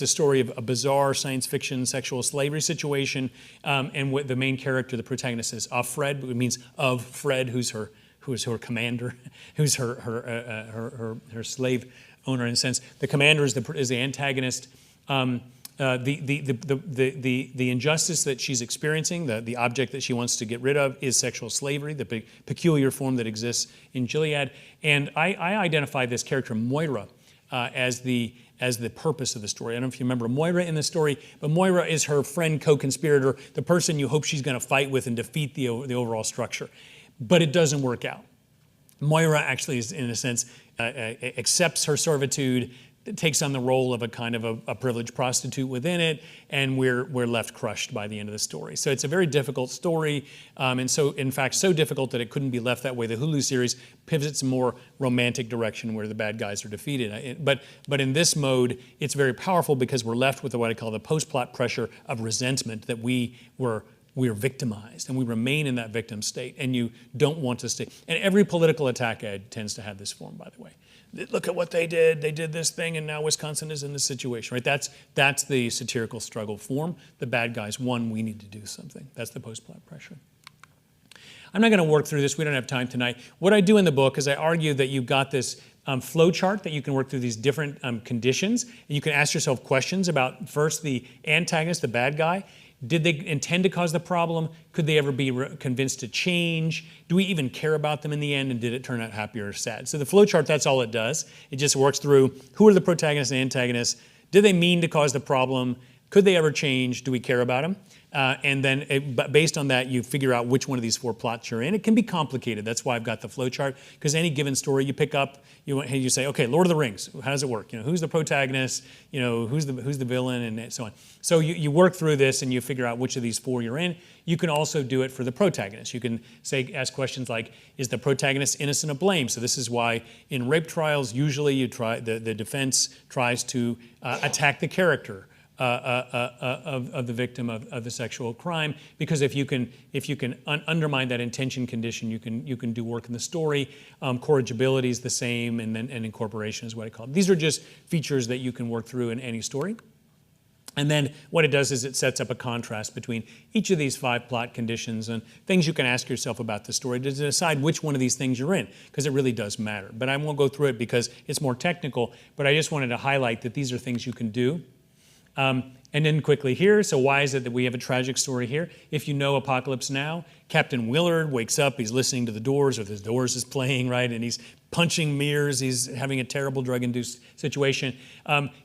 a story of a bizarre science fiction sexual slavery situation, and what the main character, the protagonist, is Fred. It means of Fred, who's her commander, who's her slave owner in a sense. The commander is the antagonist. The injustice that she's experiencing, the object that she wants to get rid of, is sexual slavery, the peculiar form that exists in Gilead. And I identify this character Moira as the purpose of the story. I don't know if you remember Moira in the story, but Moira is her friend, co-conspirator, the person you hope she's going to fight with and defeat the overall structure. But it doesn't work out. Moira actually is, in a sense, accepts her servitude, takes on the role of a kind of a privileged prostitute within it, and we're left crushed by the end of the story. So it's a very difficult story, and so, in fact, so difficult that it couldn't be left that way. The Hulu series pivots a more romantic direction where the bad guys are defeated. But in this mode, it's very powerful because we're left with what I call the post-plot pressure of resentment that we are victimized, and we remain in that victim state, and you don't want to stay. And every political attack ad tends to have this form, by the way. Look at what they did. They did this thing, and now Wisconsin is in this situation, right? That's the satirical struggle form. The bad guys won. We need to do something. That's the post-plot pressure. I'm not going to work through this. We don't have time tonight. What I do in the book is I argue that you've got this flow chart that you can work through these different conditions, and you can ask yourself questions about, first, the antagonist, the bad guy. Did they intend to cause the problem? Could they ever be convinced to change? Do we even care about them in the end? And did it turn out happy or sad? So the flowchart, that's all it does. It just works through who are the protagonists and antagonists? Did they mean to cause the problem? Could they ever change? Do we care about them? And then based on that, you figure out which one of these 4 plots you're in. It can be complicated. That's why I've got the flowchart, because any given story you pick up, you say, okay, Lord of the Rings, how does it work? Who's the protagonist? Who's the villain, and so on. So you work through this and you figure out which of these 4 you're in. You can also do it for the protagonist. You can ask questions like, is the protagonist innocent of blame? So this is why in rape trials, usually the defense tries to attack the character of the victim of the sexual crime, because if you can undermine that intention condition, you can do work in the story. Corrigibility is the same, and incorporation is what I call it. These are just features that you can work through in any story. And then what it does is it sets up a contrast between each of these 5 plot conditions and things you can ask yourself about the story to decide which one of these things you're in, because it really does matter. But I won't go through it because it's more technical, but I just wanted to highlight that these are things you can do. And then quickly here, so why is it that we have a tragic story here? If you know Apocalypse Now, Captain Willard wakes up, he's listening to The Doors, or The Doors is playing, right? And he's punching mirrors, he's having a terrible drug-induced situation.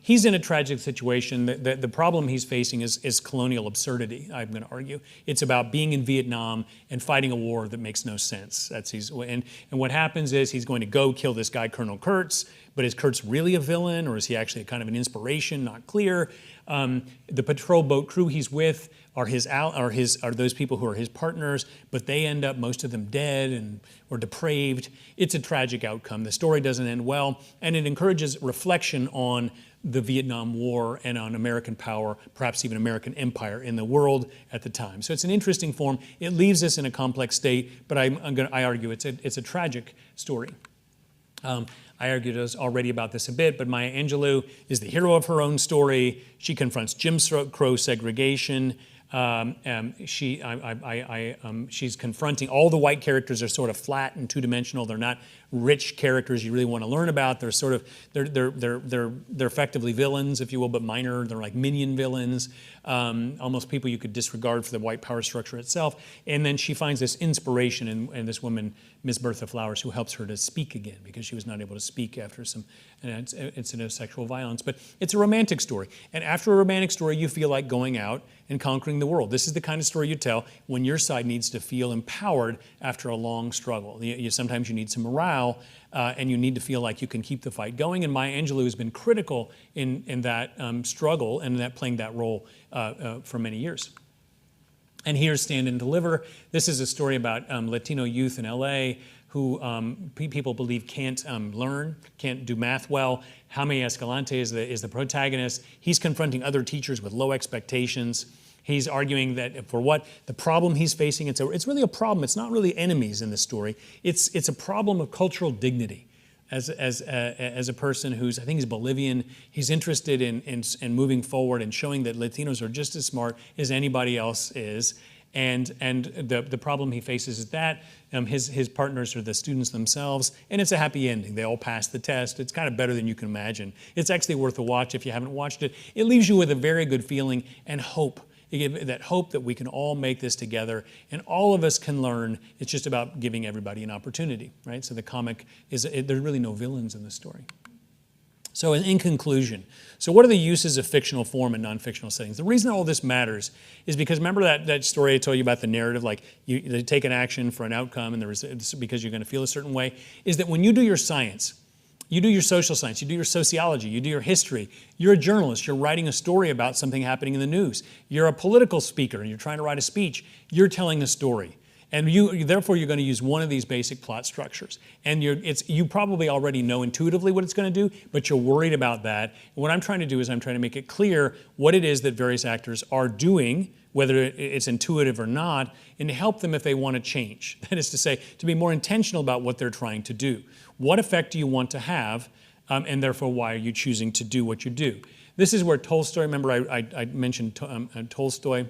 He's in a tragic situation. The problem he's facing is colonial absurdity, I'm going to argue. It's about being in Vietnam and fighting a war that makes no sense. And what happens is he's going to go kill this guy, Colonel Kurtz, but is Kurtz really a villain, or is he actually kind of an inspiration? Not clear. The patrol boat crew he's with are those people who are his partners, but they end up, most of them, dead or depraved. It's a tragic outcome. The story doesn't end well, and it encourages reflection on the Vietnam War and on American power, perhaps even American empire in the world at the time. So it's an interesting form. It leaves us in a complex state, but I argue it's a tragic story. I argued already about this a bit, but Maya Angelou is the hero of her own story. She confronts Jim Crow segregation. She's confronting, all the white characters are sort of flat and two-dimensional. They're not rich characters you really want to learn about. They're sort of they're effectively villains, if you will, but minor. They're like minion villains, almost people you could disregard for the white power structure itself. And then she finds this inspiration in this woman, Miss Bertha Flowers, who helps her to speak again because she was not able to speak after an incident of sexual violence. But it's a romantic story. And after a romantic story, you feel like going out and conquering the world. This is the kind of story you tell when your side needs to feel empowered after a long struggle. Sometimes you need some morale, and you need to feel like you can keep the fight going. And Maya Angelou has been critical in that struggle and that playing that role for many years. And here's Stand and Deliver. This is a story about Latino youth in LA who people believe can't learn, can't do math well. Jaime Escalante is the protagonist. He's confronting other teachers with low expectations. He's arguing that for what the problem he's facing, it's really a problem. It's not really enemies in this story. It's a problem of cultural dignity. As a person who's, I think he's Bolivian, he's interested in moving forward and showing that Latinos are just as smart as anybody else is. And the problem he faces is that his partners are the students themselves, and it's a happy ending. They all pass the test. It's kind of better than you can imagine. It's actually worth a watch if you haven't watched it. It leaves you with a very good feeling and hope. That hope that we can all make this together and all of us can learn. It's just about giving everybody an opportunity, right? So the comic there's really no villains in the story. So in conclusion, so what are the uses of fictional form in non-fictional settings? The reason all this matters is because remember that story I told you about the narrative, like they take an action for an outcome and because you're going to feel a certain way, is that when you do your science, you do your social science, you do your sociology, you do your history. You're a journalist. You're writing a story about something happening in the news. You're a political speaker and you're trying to write a speech. You're telling a story. And therefore, you're going to use one of these basic plot structures. And you probably already know intuitively what it's going to do, but you're worried about that. And what I'm trying to do is I'm trying to make it clear what it is that various actors are doing, whether it's intuitive or not, and to help them if they want to change. That is to say, to be more intentional about what they're trying to do. What effect do you want to have, and therefore why are you choosing to do what you do? This is where Tolstoy, remember I mentioned Tolstoy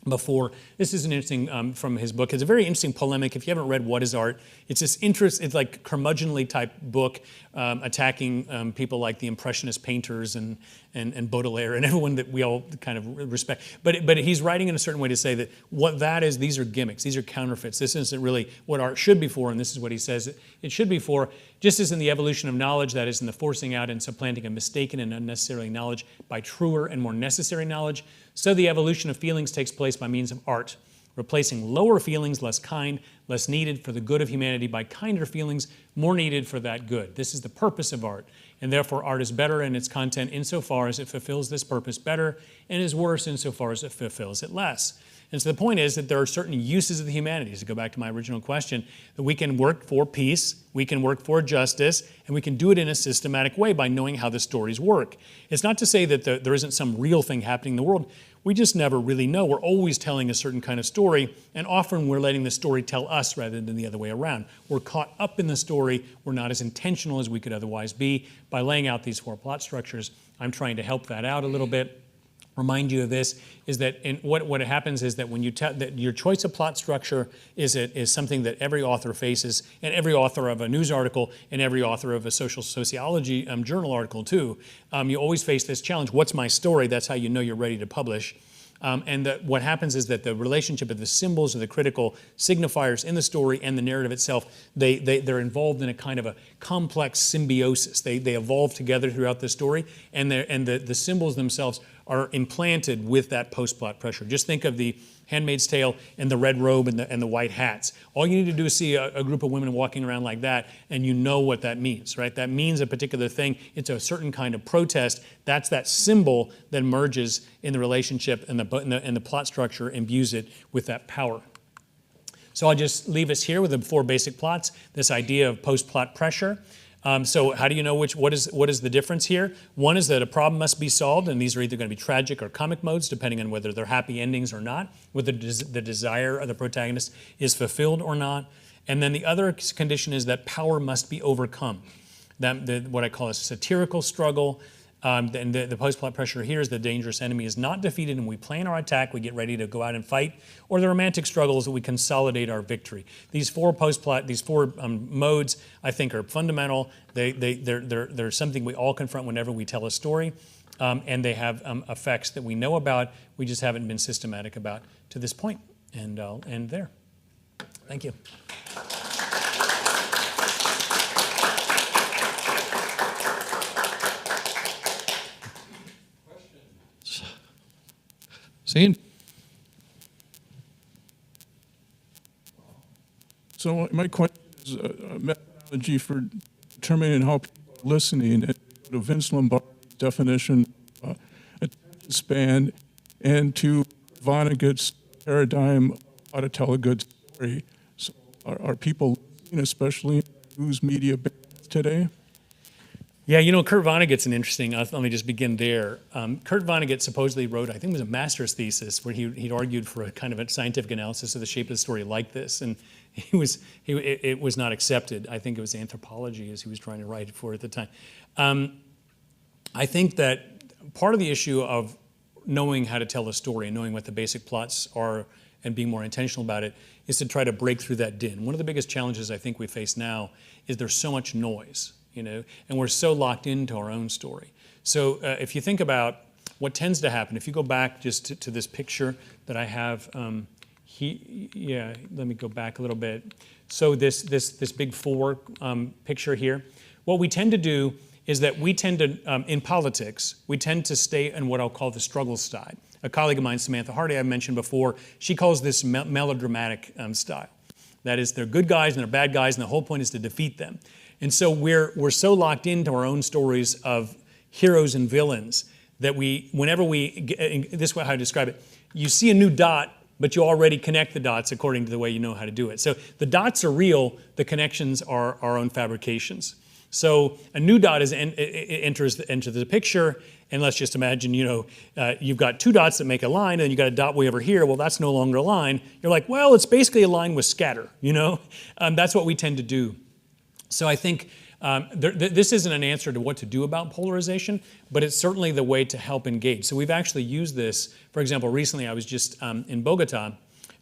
before. This is an interesting, from his book. It's a very interesting polemic. If you haven't read What is Art, it's it's like curmudgeonly type book attacking people like the Impressionist painters and Baudelaire and everyone that we all kind of respect. But he's writing in a certain way to say that what that is, these are gimmicks, these are counterfeits. This isn't really what art should be for, and this is what he says it should be for. Just as in the evolution of knowledge, that is in the forcing out and supplanting of mistaken and unnecessary knowledge by truer and more necessary knowledge, so the evolution of feelings takes place by means of art, replacing lower feelings, less kind, less needed for the good of humanity, by kinder feelings, more needed for that good. This is the purpose of art, and therefore art is better in its content insofar as it fulfills this purpose better, and is worse insofar as it fulfills it less. And so the point is that there are certain uses of the humanities, to go back to my original question, that we can work for peace, we can work for justice, and we can do it in a systematic way by knowing how the stories work. It's not to say that there isn't some real thing happening in the world. We just never really know. We're always telling a certain kind of story, and often we're letting the story tell us rather than the other way around. We're caught up in the story. We're not as intentional as we could otherwise be. By laying out these four plot structures, I'm trying to help that out a little bit. Remind you of this, is that what happens is that when you that your choice of plot structure is something that every author faces, and every author of a news article and every author of a social sociology journal article too. You always face this challenge. What's my story? That's how you know you're ready to publish. What happens is that the relationship of the symbols or the critical signifiers in the story and the narrative itself, they're involved in a kind of a complex symbiosis. They evolve together throughout the story, and the symbols themselves are implanted with that post-plot pressure. Just think of the Handmaid's Tale and the red robe and the white hats. All you need to do is see a group of women walking around like that, and you know what that means, right? That means a particular thing. It's a certain kind of protest. That's that symbol that emerges in the relationship, and the plot structure imbues it with that power. So I'll just leave us here with the four basic plots, this idea of post-plot pressure. So how do you know what is the difference here? One is that a problem must be solved, and these are either going to be tragic or comic modes, depending on whether they're happy endings or not, whether the desire of the protagonist is fulfilled or not. And then the other condition is that power must be overcome. What I call a satirical struggle, And the post-plot pressure here is the dangerous enemy is not defeated and we plan our attack, we get ready to go out and fight, or the romantic struggles that we consolidate our victory. These four modes, I think, are fundamental. They're something we all confront whenever we tell a story, and they have effects that we know about, we just haven't been systematic about to this point. And I'll end there. Thank you. Scene? So my question is a methodology for determining how people are listening. And to Vince Lombardi's definition of attention span and to Vonnegut's paradigm of how to tell a good story. So are people listening, especially in news media today? Yeah, Kurt Vonnegut's an interesting, let me just begin there. Kurt Vonnegut supposedly wrote, I think it was a master's thesis, where he'd argued for a kind of a scientific analysis of the shape of the story like this, and it was not accepted. I think it was anthropology as he was trying to write it for at the time. I think that part of the issue of knowing how to tell a story and knowing what the basic plots are and being more intentional about it is to try to break through that din. One of the biggest challenges I think we face now is there's so much noise. And we're so locked into our own story. So if you think about what tends to happen, if you go back just to this picture that I have, let me go back a little bit. So this big four picture here, what we tend to do is that we tend to, in politics, we tend to stay in what I'll call the struggle style. A colleague of mine, Samantha Hardy, I mentioned before, she calls this melodramatic style. That is, they're good guys and they're bad guys, and the whole point is to defeat them. And so we're so locked into our own stories of heroes and villains that whenever this is how I describe it, you see a new dot, but you already connect the dots according to the way you know how to do it. So the dots are real, the connections are our own fabrications. So a new dot enters the picture, and let's just imagine, you've got two dots that make a line, and you got a dot way over here. Well, that's no longer a line. You're like, well, it's basically a line with scatter, That's what we tend to do. So I think this isn't an answer to what to do about polarization, but it's certainly the way to help engage. So we've actually used this. For example, recently I was just in Bogota,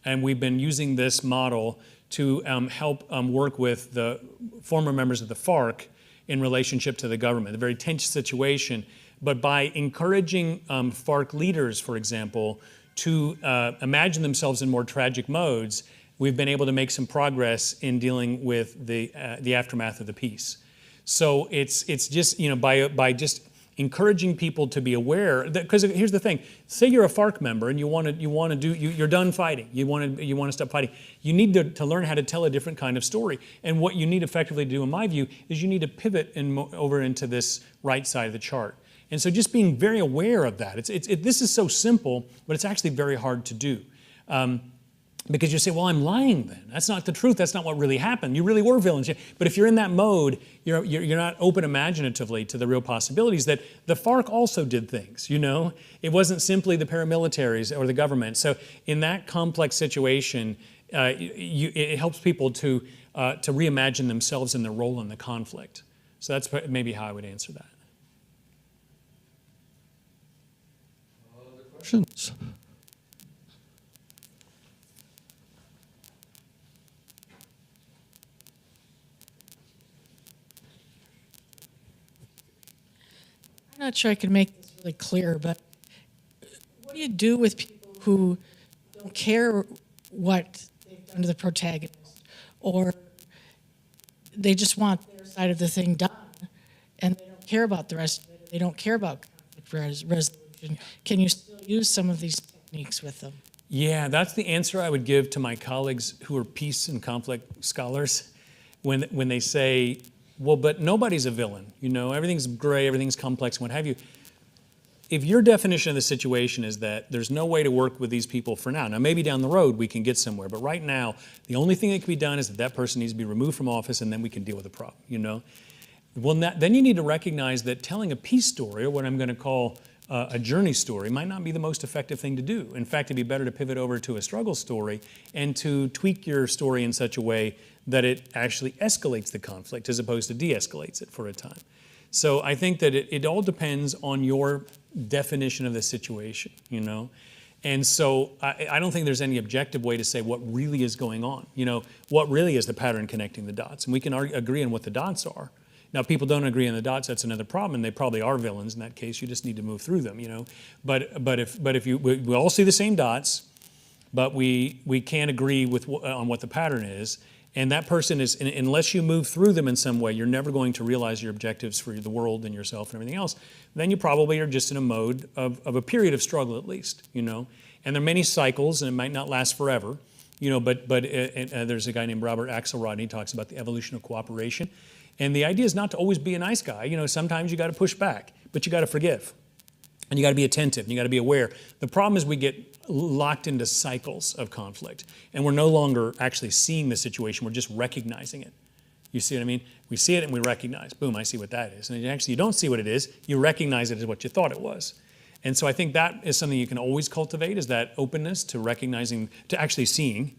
and we've been using this model to help work with the former members of the FARC in relationship to the government, a very tense situation. But by encouraging FARC leaders, for example, to imagine themselves in more tragic modes, we've been able to make some progress in dealing with the aftermath of the peace. So it's just, by just encouraging people to be aware, because here's the thing: say you're a FARC member and you're done fighting, you want to stop fighting. You need to learn how to tell a different kind of story. And what you need effectively to do, in my view, is you need to pivot over into this right side of the chart. And so just being very aware of that. This is so simple, but it's actually very hard to do. Because you say, well, I'm lying then. That's not the truth. That's not what really happened. You really were villains. But if you're in that mode, you're not open imaginatively to the real possibilities that the FARC also did things, It wasn't simply the paramilitaries or the government. So in that complex situation, it helps people to reimagine themselves and their role in the conflict. So that's maybe how I would answer that. Other questions? I'm not sure I can make this really clear, but what do you do with people who don't care what they've done to the protagonist, or they just want their side of the thing done, and they don't care about the rest of it, they don't care about conflict resolution? Can you still use some of these techniques with them? Yeah, that's the answer I would give to my colleagues who are peace and conflict scholars when they say, well, but nobody's a villain, everything's gray, everything's complex, and what have you. If your definition of the situation is that there's no way to work with these people for now maybe down the road we can get somewhere, but right now, the only thing that can be done is that person needs to be removed from office, and then we can deal with the problem, Well, then you need to recognize that telling a peace story, or what I'm going to call a journey story, might not be the most effective thing to do. In fact, it'd be better to pivot over to a struggle story and to tweak your story in such a way that it actually escalates the conflict as opposed to de-escalates it for a time. So I think that it all depends on your definition of the situation, And so I don't think there's any objective way to say what really is going on. What really is the pattern connecting the dots? And we can agree on what the dots are. Now, if people don't agree on the dots, that's another problem, and they probably are villains in that case. You just need to move through them, But if we all see the same dots, but we can't agree on what the pattern is, and that person is, unless you move through them in some way, you're never going to realize your objectives for the world and yourself and everything else. Then you probably are just in a mode of a period of struggle at least, And there are many cycles, and it might not last forever, But there's a guy named Robert Axelrod, and he talks about the evolution of cooperation. And the idea is not to always be a nice guy. Sometimes you got to push back, but you got to forgive. And you got to be attentive, and you got to be aware. The problem is we get locked into cycles of conflict, and we're no longer actually seeing the situation. We're just recognizing it. You see what I mean? We see it and we recognize. Boom, I see what that is. And actually, you don't see what it is. You recognize it as what you thought it was. And so I think that is something you can always cultivate, is that openness to recognizing, to actually seeing,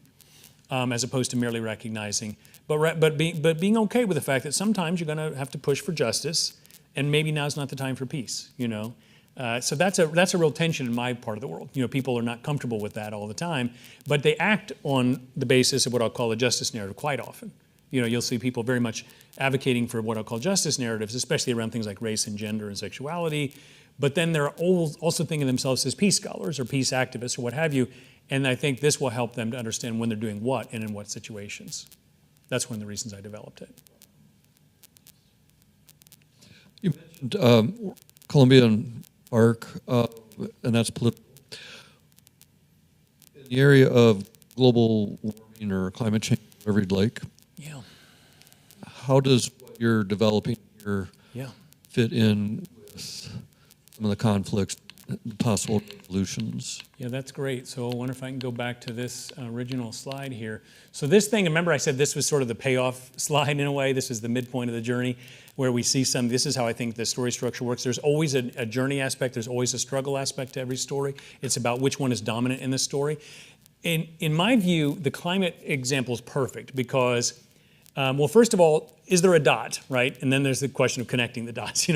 as opposed to merely recognizing. But being okay with the fact that sometimes you're going to have to push for justice, and maybe now's not the time for peace. So that's a real tension in my part of the world. People are not comfortable with that all the time, but they act on the basis of what I'll call a justice narrative quite often. You'll see people very much advocating for what I'll call justice narratives, especially around things like race and gender and sexuality. But then they're also thinking of themselves as peace scholars or peace activists or what have you. And I think this will help them to understand when they're doing what and in what situations. That's one of the reasons I developed it. You mentioned Colombian arc, and that's political. In the area of global warming or climate change, whatever you'd like, Yeah. how does what you're developing here Yeah. fit in with some of the conflicts, possible solutions? Yeah, that's great. So I wonder if I can go back to this original slide here. So this thing, remember I said this was sort of the payoff slide in a way. This is the midpoint of the journey where we see this is how I think the story structure works. There's always a journey aspect. There's always a struggle aspect to every story. It's about which one is dominant in the story. In my view, the climate example is perfect because, well, first of all, is there a dot, right? And then there's the question of connecting the dots.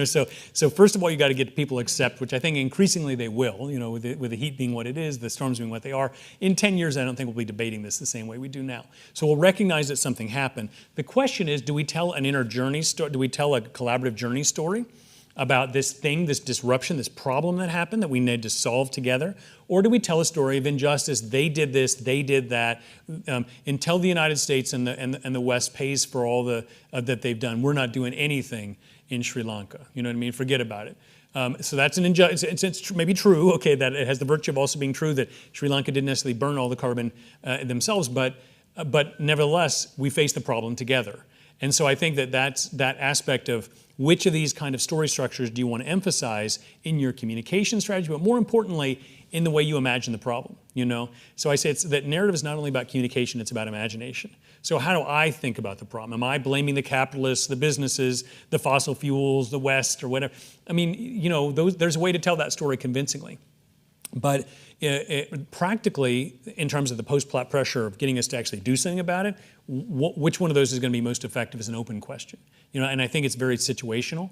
So first of all, you got to get people to accept, which I think increasingly they will. With the heat being what it is, the storms being what they are. In 10 years, I don't think we'll be debating this the same way we do now. So we'll recognize that something happened. The question is, do we tell an inner journey story? Do we tell a collaborative journey story about this thing, this disruption, this problem that happened that we need to solve together? Or do we tell a story of injustice? They did this, they did that, until the United States and the West pays for all that they've done. We're not doing anything in Sri Lanka. You know what I mean? Forget about it. So that's an injustice. It's maybe true, okay, that it has the virtue of also being true that Sri Lanka didn't necessarily burn all the carbon themselves, but nevertheless, we face the problem together. And so I think that aspect of which of these kind of story structures do you want to emphasize in your communication strategy, but more importantly, in the way you imagine the problem, So I say that narrative is not only about communication, it's about imagination. So how do I think about the problem? Am I blaming the capitalists, the businesses, the fossil fuels, the West, or whatever? I mean, there's a way to tell that story convincingly. But practically, in terms of the post-plot pressure of getting us to actually do something about it, which one of those is going to be most effective is an open question. And I think it's very situational.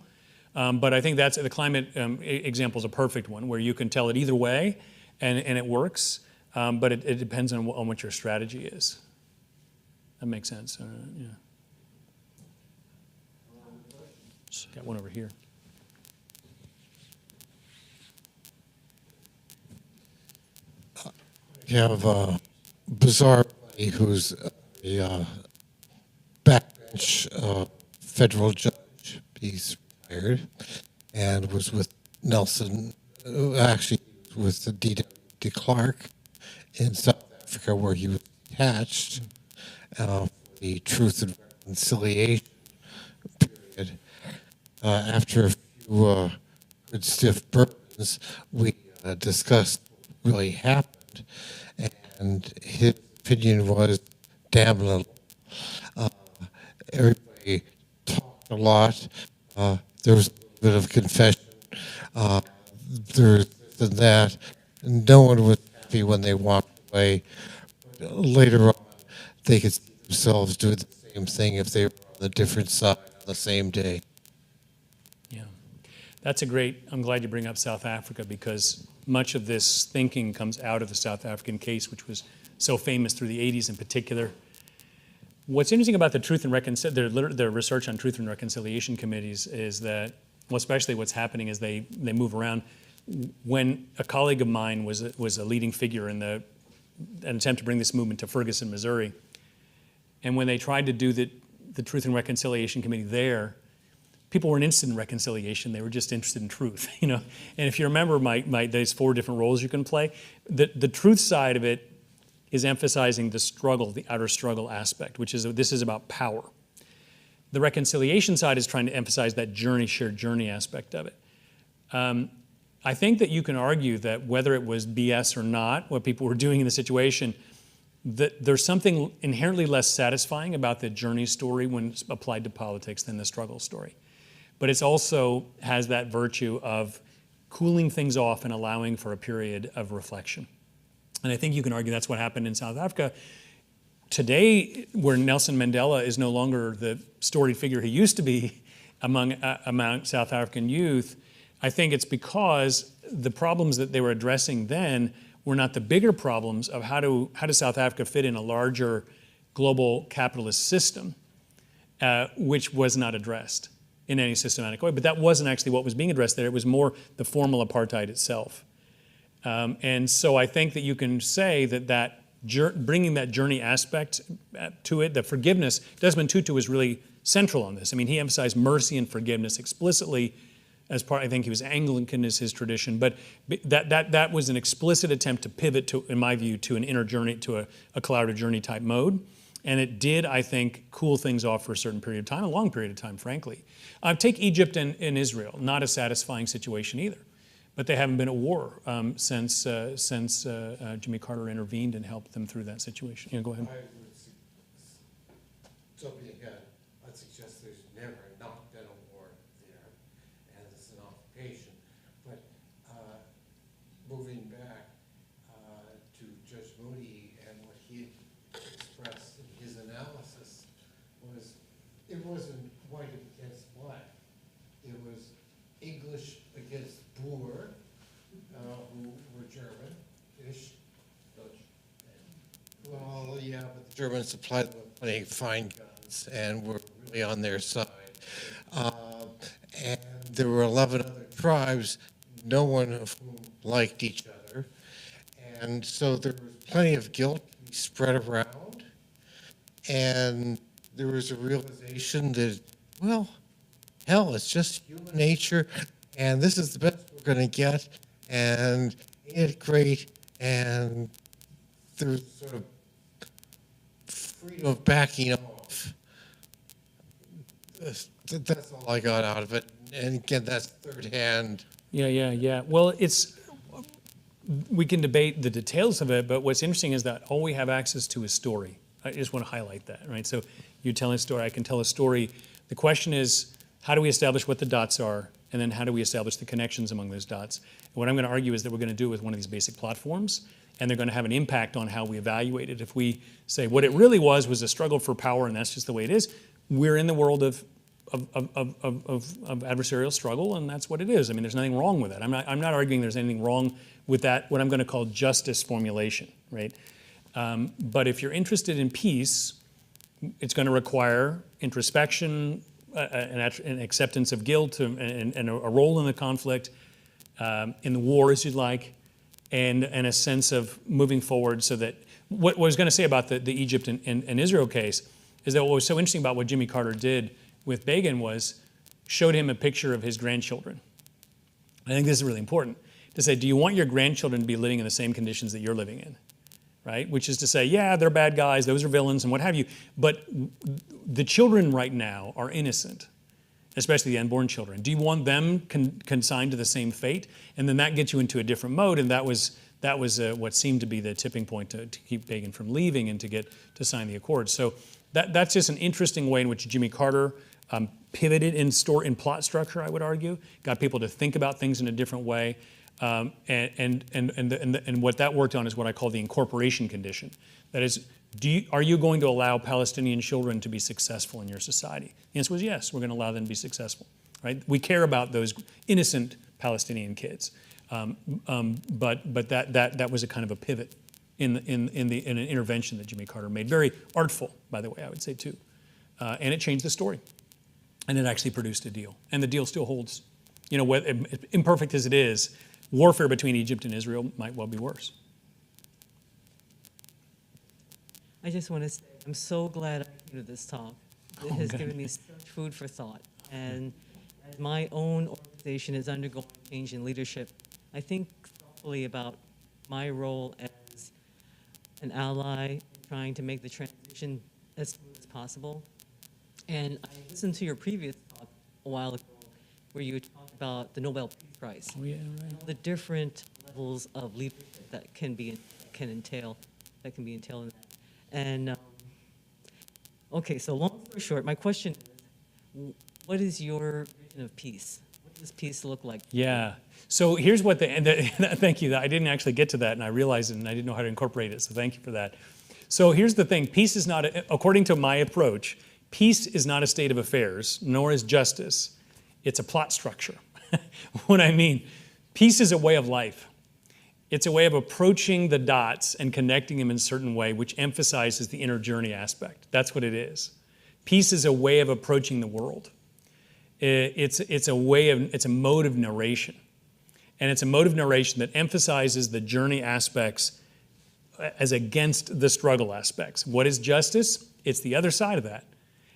But I think that's the climate example is a perfect one where you can tell it either way, and it works. But it depends on what your strategy is. That makes sense. Yeah. Got one over here. You have a bizarre buddy who's a backbench federal judge. He's retired and was with Nelson, actually with the D.W. de Klerk in South Africa, where he was attached for the Truth and Reconciliation period. After a few good stiff bourbons, we discussed what really happened. And his opinion was damn little. Everybody talked a lot. There was a little bit of confession. There's this and that. And no one was happy when they walked away. But later on, they could see themselves doing the same thing if they were on a different side on the same day. Yeah. That's a great, I'm glad you bring up South Africa, because much of this thinking comes out of the South African case, which was so famous through the 80s in particular. What's interesting about the research on truth and reconciliation committees is that, well, especially what's happening as they move around. When a colleague of mine was a leading figure in an attempt to bring this movement to Ferguson, Missouri, and when they tried to do the Truth and Reconciliation Committee there, people weren't interested in reconciliation; they were just interested in truth, you know. And if you remember those 4 different roles you can play, the truth side of it is emphasizing the struggle, the outer struggle aspect, which is this is about power. The reconciliation side is trying to emphasize that shared journey aspect of it. I think that you can argue that whether it was BS or not, what people were doing in the situation, that there's something inherently less satisfying about the journey story when it's applied to politics than the struggle story. But it also has that virtue of cooling things off and allowing for a period of reflection. And I think you can argue that's what happened in South Africa. Today, where Nelson Mandela is no longer the storied figure he used to be among South African youth, I think it's because the problems that they were addressing then were not the bigger problems of how does South Africa fit in a larger global capitalist system, which was not addressed in any systematic way. But that wasn't actually what was being addressed there. It was more the formal apartheid itself. And so I think that you can say that bringing that journey aspect to it, the forgiveness, Desmond Tutu was really central on this. I mean, he emphasized mercy and forgiveness explicitly as part, I think he was Anglican is his tradition, but that was an explicit attempt to pivot to, in my view, to an inner journey, to a collaborative journey type mode. And it did, I think, cool things off for a certain period of time, a long period of time, frankly. Take Egypt and Israel, not a satisfying situation either. But they haven't been at war since Jimmy Carter intervened and helped them through that situation. Yeah, go ahead. I'd suggest there's never not been a war there, and it's an occupation. But moving back to Judge Moody and what he expressed in his analysis was, it wasn't white against black. It was English against Boer, who were German-ish. Well, yeah, but the Germans supplied them with plenty of fine guns and were really on their side. And there were 11 other tribes, no one of whom liked each other. And so there was plenty of guilt spread around. And there was a realization that, well, hell, it's just human nature, and this is the best we're going to get, and ain't it great? And there's sort of freedom of backing off. That's all I got out of it. And again, that's third hand. Yeah. Well, we can debate the details of it, but what's interesting is that all we have access to is story. I just want to highlight that, right? So you tell a story, I can tell a story. The question is, how do we establish what the dots are? And then how do we establish the connections among those dots? And what I'm going to argue is that we're going to do it with one of these basic platforms, and they're going to have an impact on how we evaluate it. If we say what it really was a struggle for power, and that's just the way it is, we're in the world of adversarial struggle, and that's what it is. I mean, there's nothing wrong with that. I'm not arguing there's anything wrong with that, what I'm going to call justice formulation, right? But if you're interested in peace, it's going to require introspection, an acceptance of guilt, and a role in the conflict, in the war, as you'd like, and a sense of moving forward. So that what I was going to say about the Egypt and Israel case is that what was so interesting about what Jimmy Carter did with Begin was showed him a picture of his grandchildren. I think this is really important to say, do you want your grandchildren to be living in the same conditions that you're living in? Right? Which is to say, yeah, they're bad guys, those are villains and what have you, but the children right now are innocent, especially the unborn children. Do you want them consigned to the same fate? And then that gets you into a different mode, and that was what seemed to be the tipping point to keep Begin from leaving and to get to sign the accord. So that's just an interesting way in which Jimmy Carter pivoted in plot structure, I would argue, got people to think about things in a different way. And what that worked on is what I call the incorporation condition. That is, are you going to allow Palestinian children to be successful in your society? The answer was yes, we're going to allow them to be successful. right? We care about those innocent Palestinian kids. But that was a kind of a pivot in an intervention that Jimmy Carter made. Very artful, by the way, I would say too. And it changed the story. And it actually produced a deal. And the deal still holds. You know, imperfect as it is, warfare between Egypt and Israel might well be worse. I just want to say I'm so glad I came to this talk. It has given me such food for thought. And as my own organization is undergoing change in leadership, I think thoughtfully about my role as an ally in trying to make the transition as smooth as possible. And I listened to your previous talk a while ago where you talked about the Nobel Peace Prize. Oh, yeah, right. All the different levels of leadership that can be entailed in that. And okay, so long story short, my question is, what is your vision of peace? What does peace look like? Yeah. So here's what thank you. I didn't actually get to that, and I realized it, and I didn't know how to incorporate it, so thank you for that. So here's the thing. Peace is not, according to my approach, peace is not a state of affairs, nor is justice. It's a plot structure. What I mean, peace is a way of life. It's a way of approaching the dots and connecting them in a certain way, which emphasizes the inner journey aspect. That's what it is. Peace is a way of approaching the world. It's a mode of narration. And it's a mode of narration that emphasizes the journey aspects as against the struggle aspects. What is justice? It's the other side of that.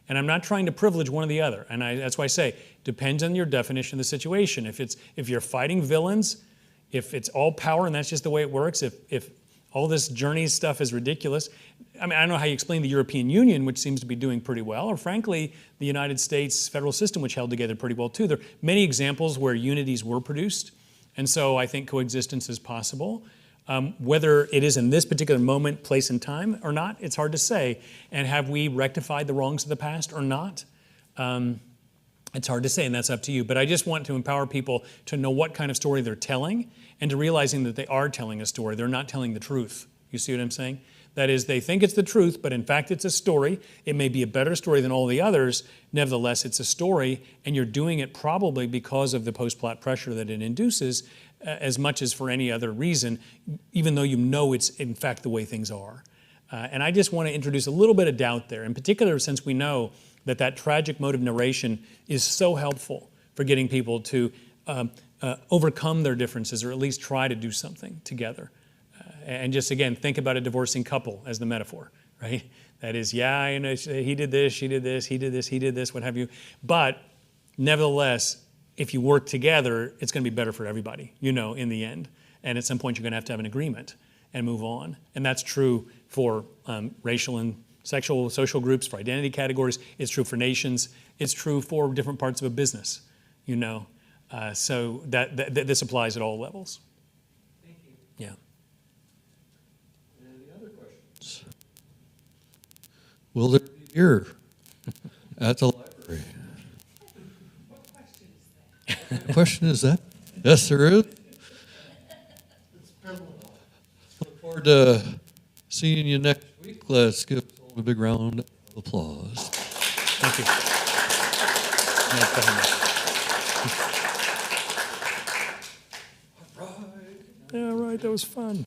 And I'm not trying to privilege one or the other. And that's why I say, depends on your definition of the situation. If you're fighting villains, if it's all power and that's just the way it works, if all this journey stuff is ridiculous. I mean, I don't know how you explain the European Union, which seems to be doing pretty well, or frankly, the United States federal system, which held together pretty well too. There are many examples where unities were produced. And so I think coexistence is possible. Whether it is in this particular moment, place, and time or not, it's hard to say. And have we rectified the wrongs of the past or not? It's hard to say, and that's up to you. But I just want to empower people to know what kind of story they're telling and to realizing that they are telling a story. They're not telling the truth. You see what I'm saying? That is, they think it's the truth, but in fact it's a story. It may be a better story than all the others. Nevertheless, it's a story, and you're doing it probably because of the post-plot pressure that it induces, as much as for any other reason, even though you know it's in fact the way things are. And I just want to introduce a little bit of doubt there, in particular since we know that tragic mode of narration is so helpful for getting people to overcome their differences or at least try to do something together. And just, again, think about a divorcing couple as the metaphor, right? That is, yeah, you know, he did this, she did this, he did this, he did this, what have you. But nevertheless, if you work together, it's going to be better for everybody, you know, in the end. And at some point, you're going to have an agreement and move on. And that's true for racial and sexual, social groups, for identity categories. It's true for nations. It's true for different parts of a business, you know. So this applies at all levels. Thank you. Yeah. Any other questions? Will there be here at the library? What question is that? What question is that? Yes, there is. Look forward to seeing you next week. Let's give a big round of applause. Thank you. Thanks very much. All right. Yeah, right. That was fun.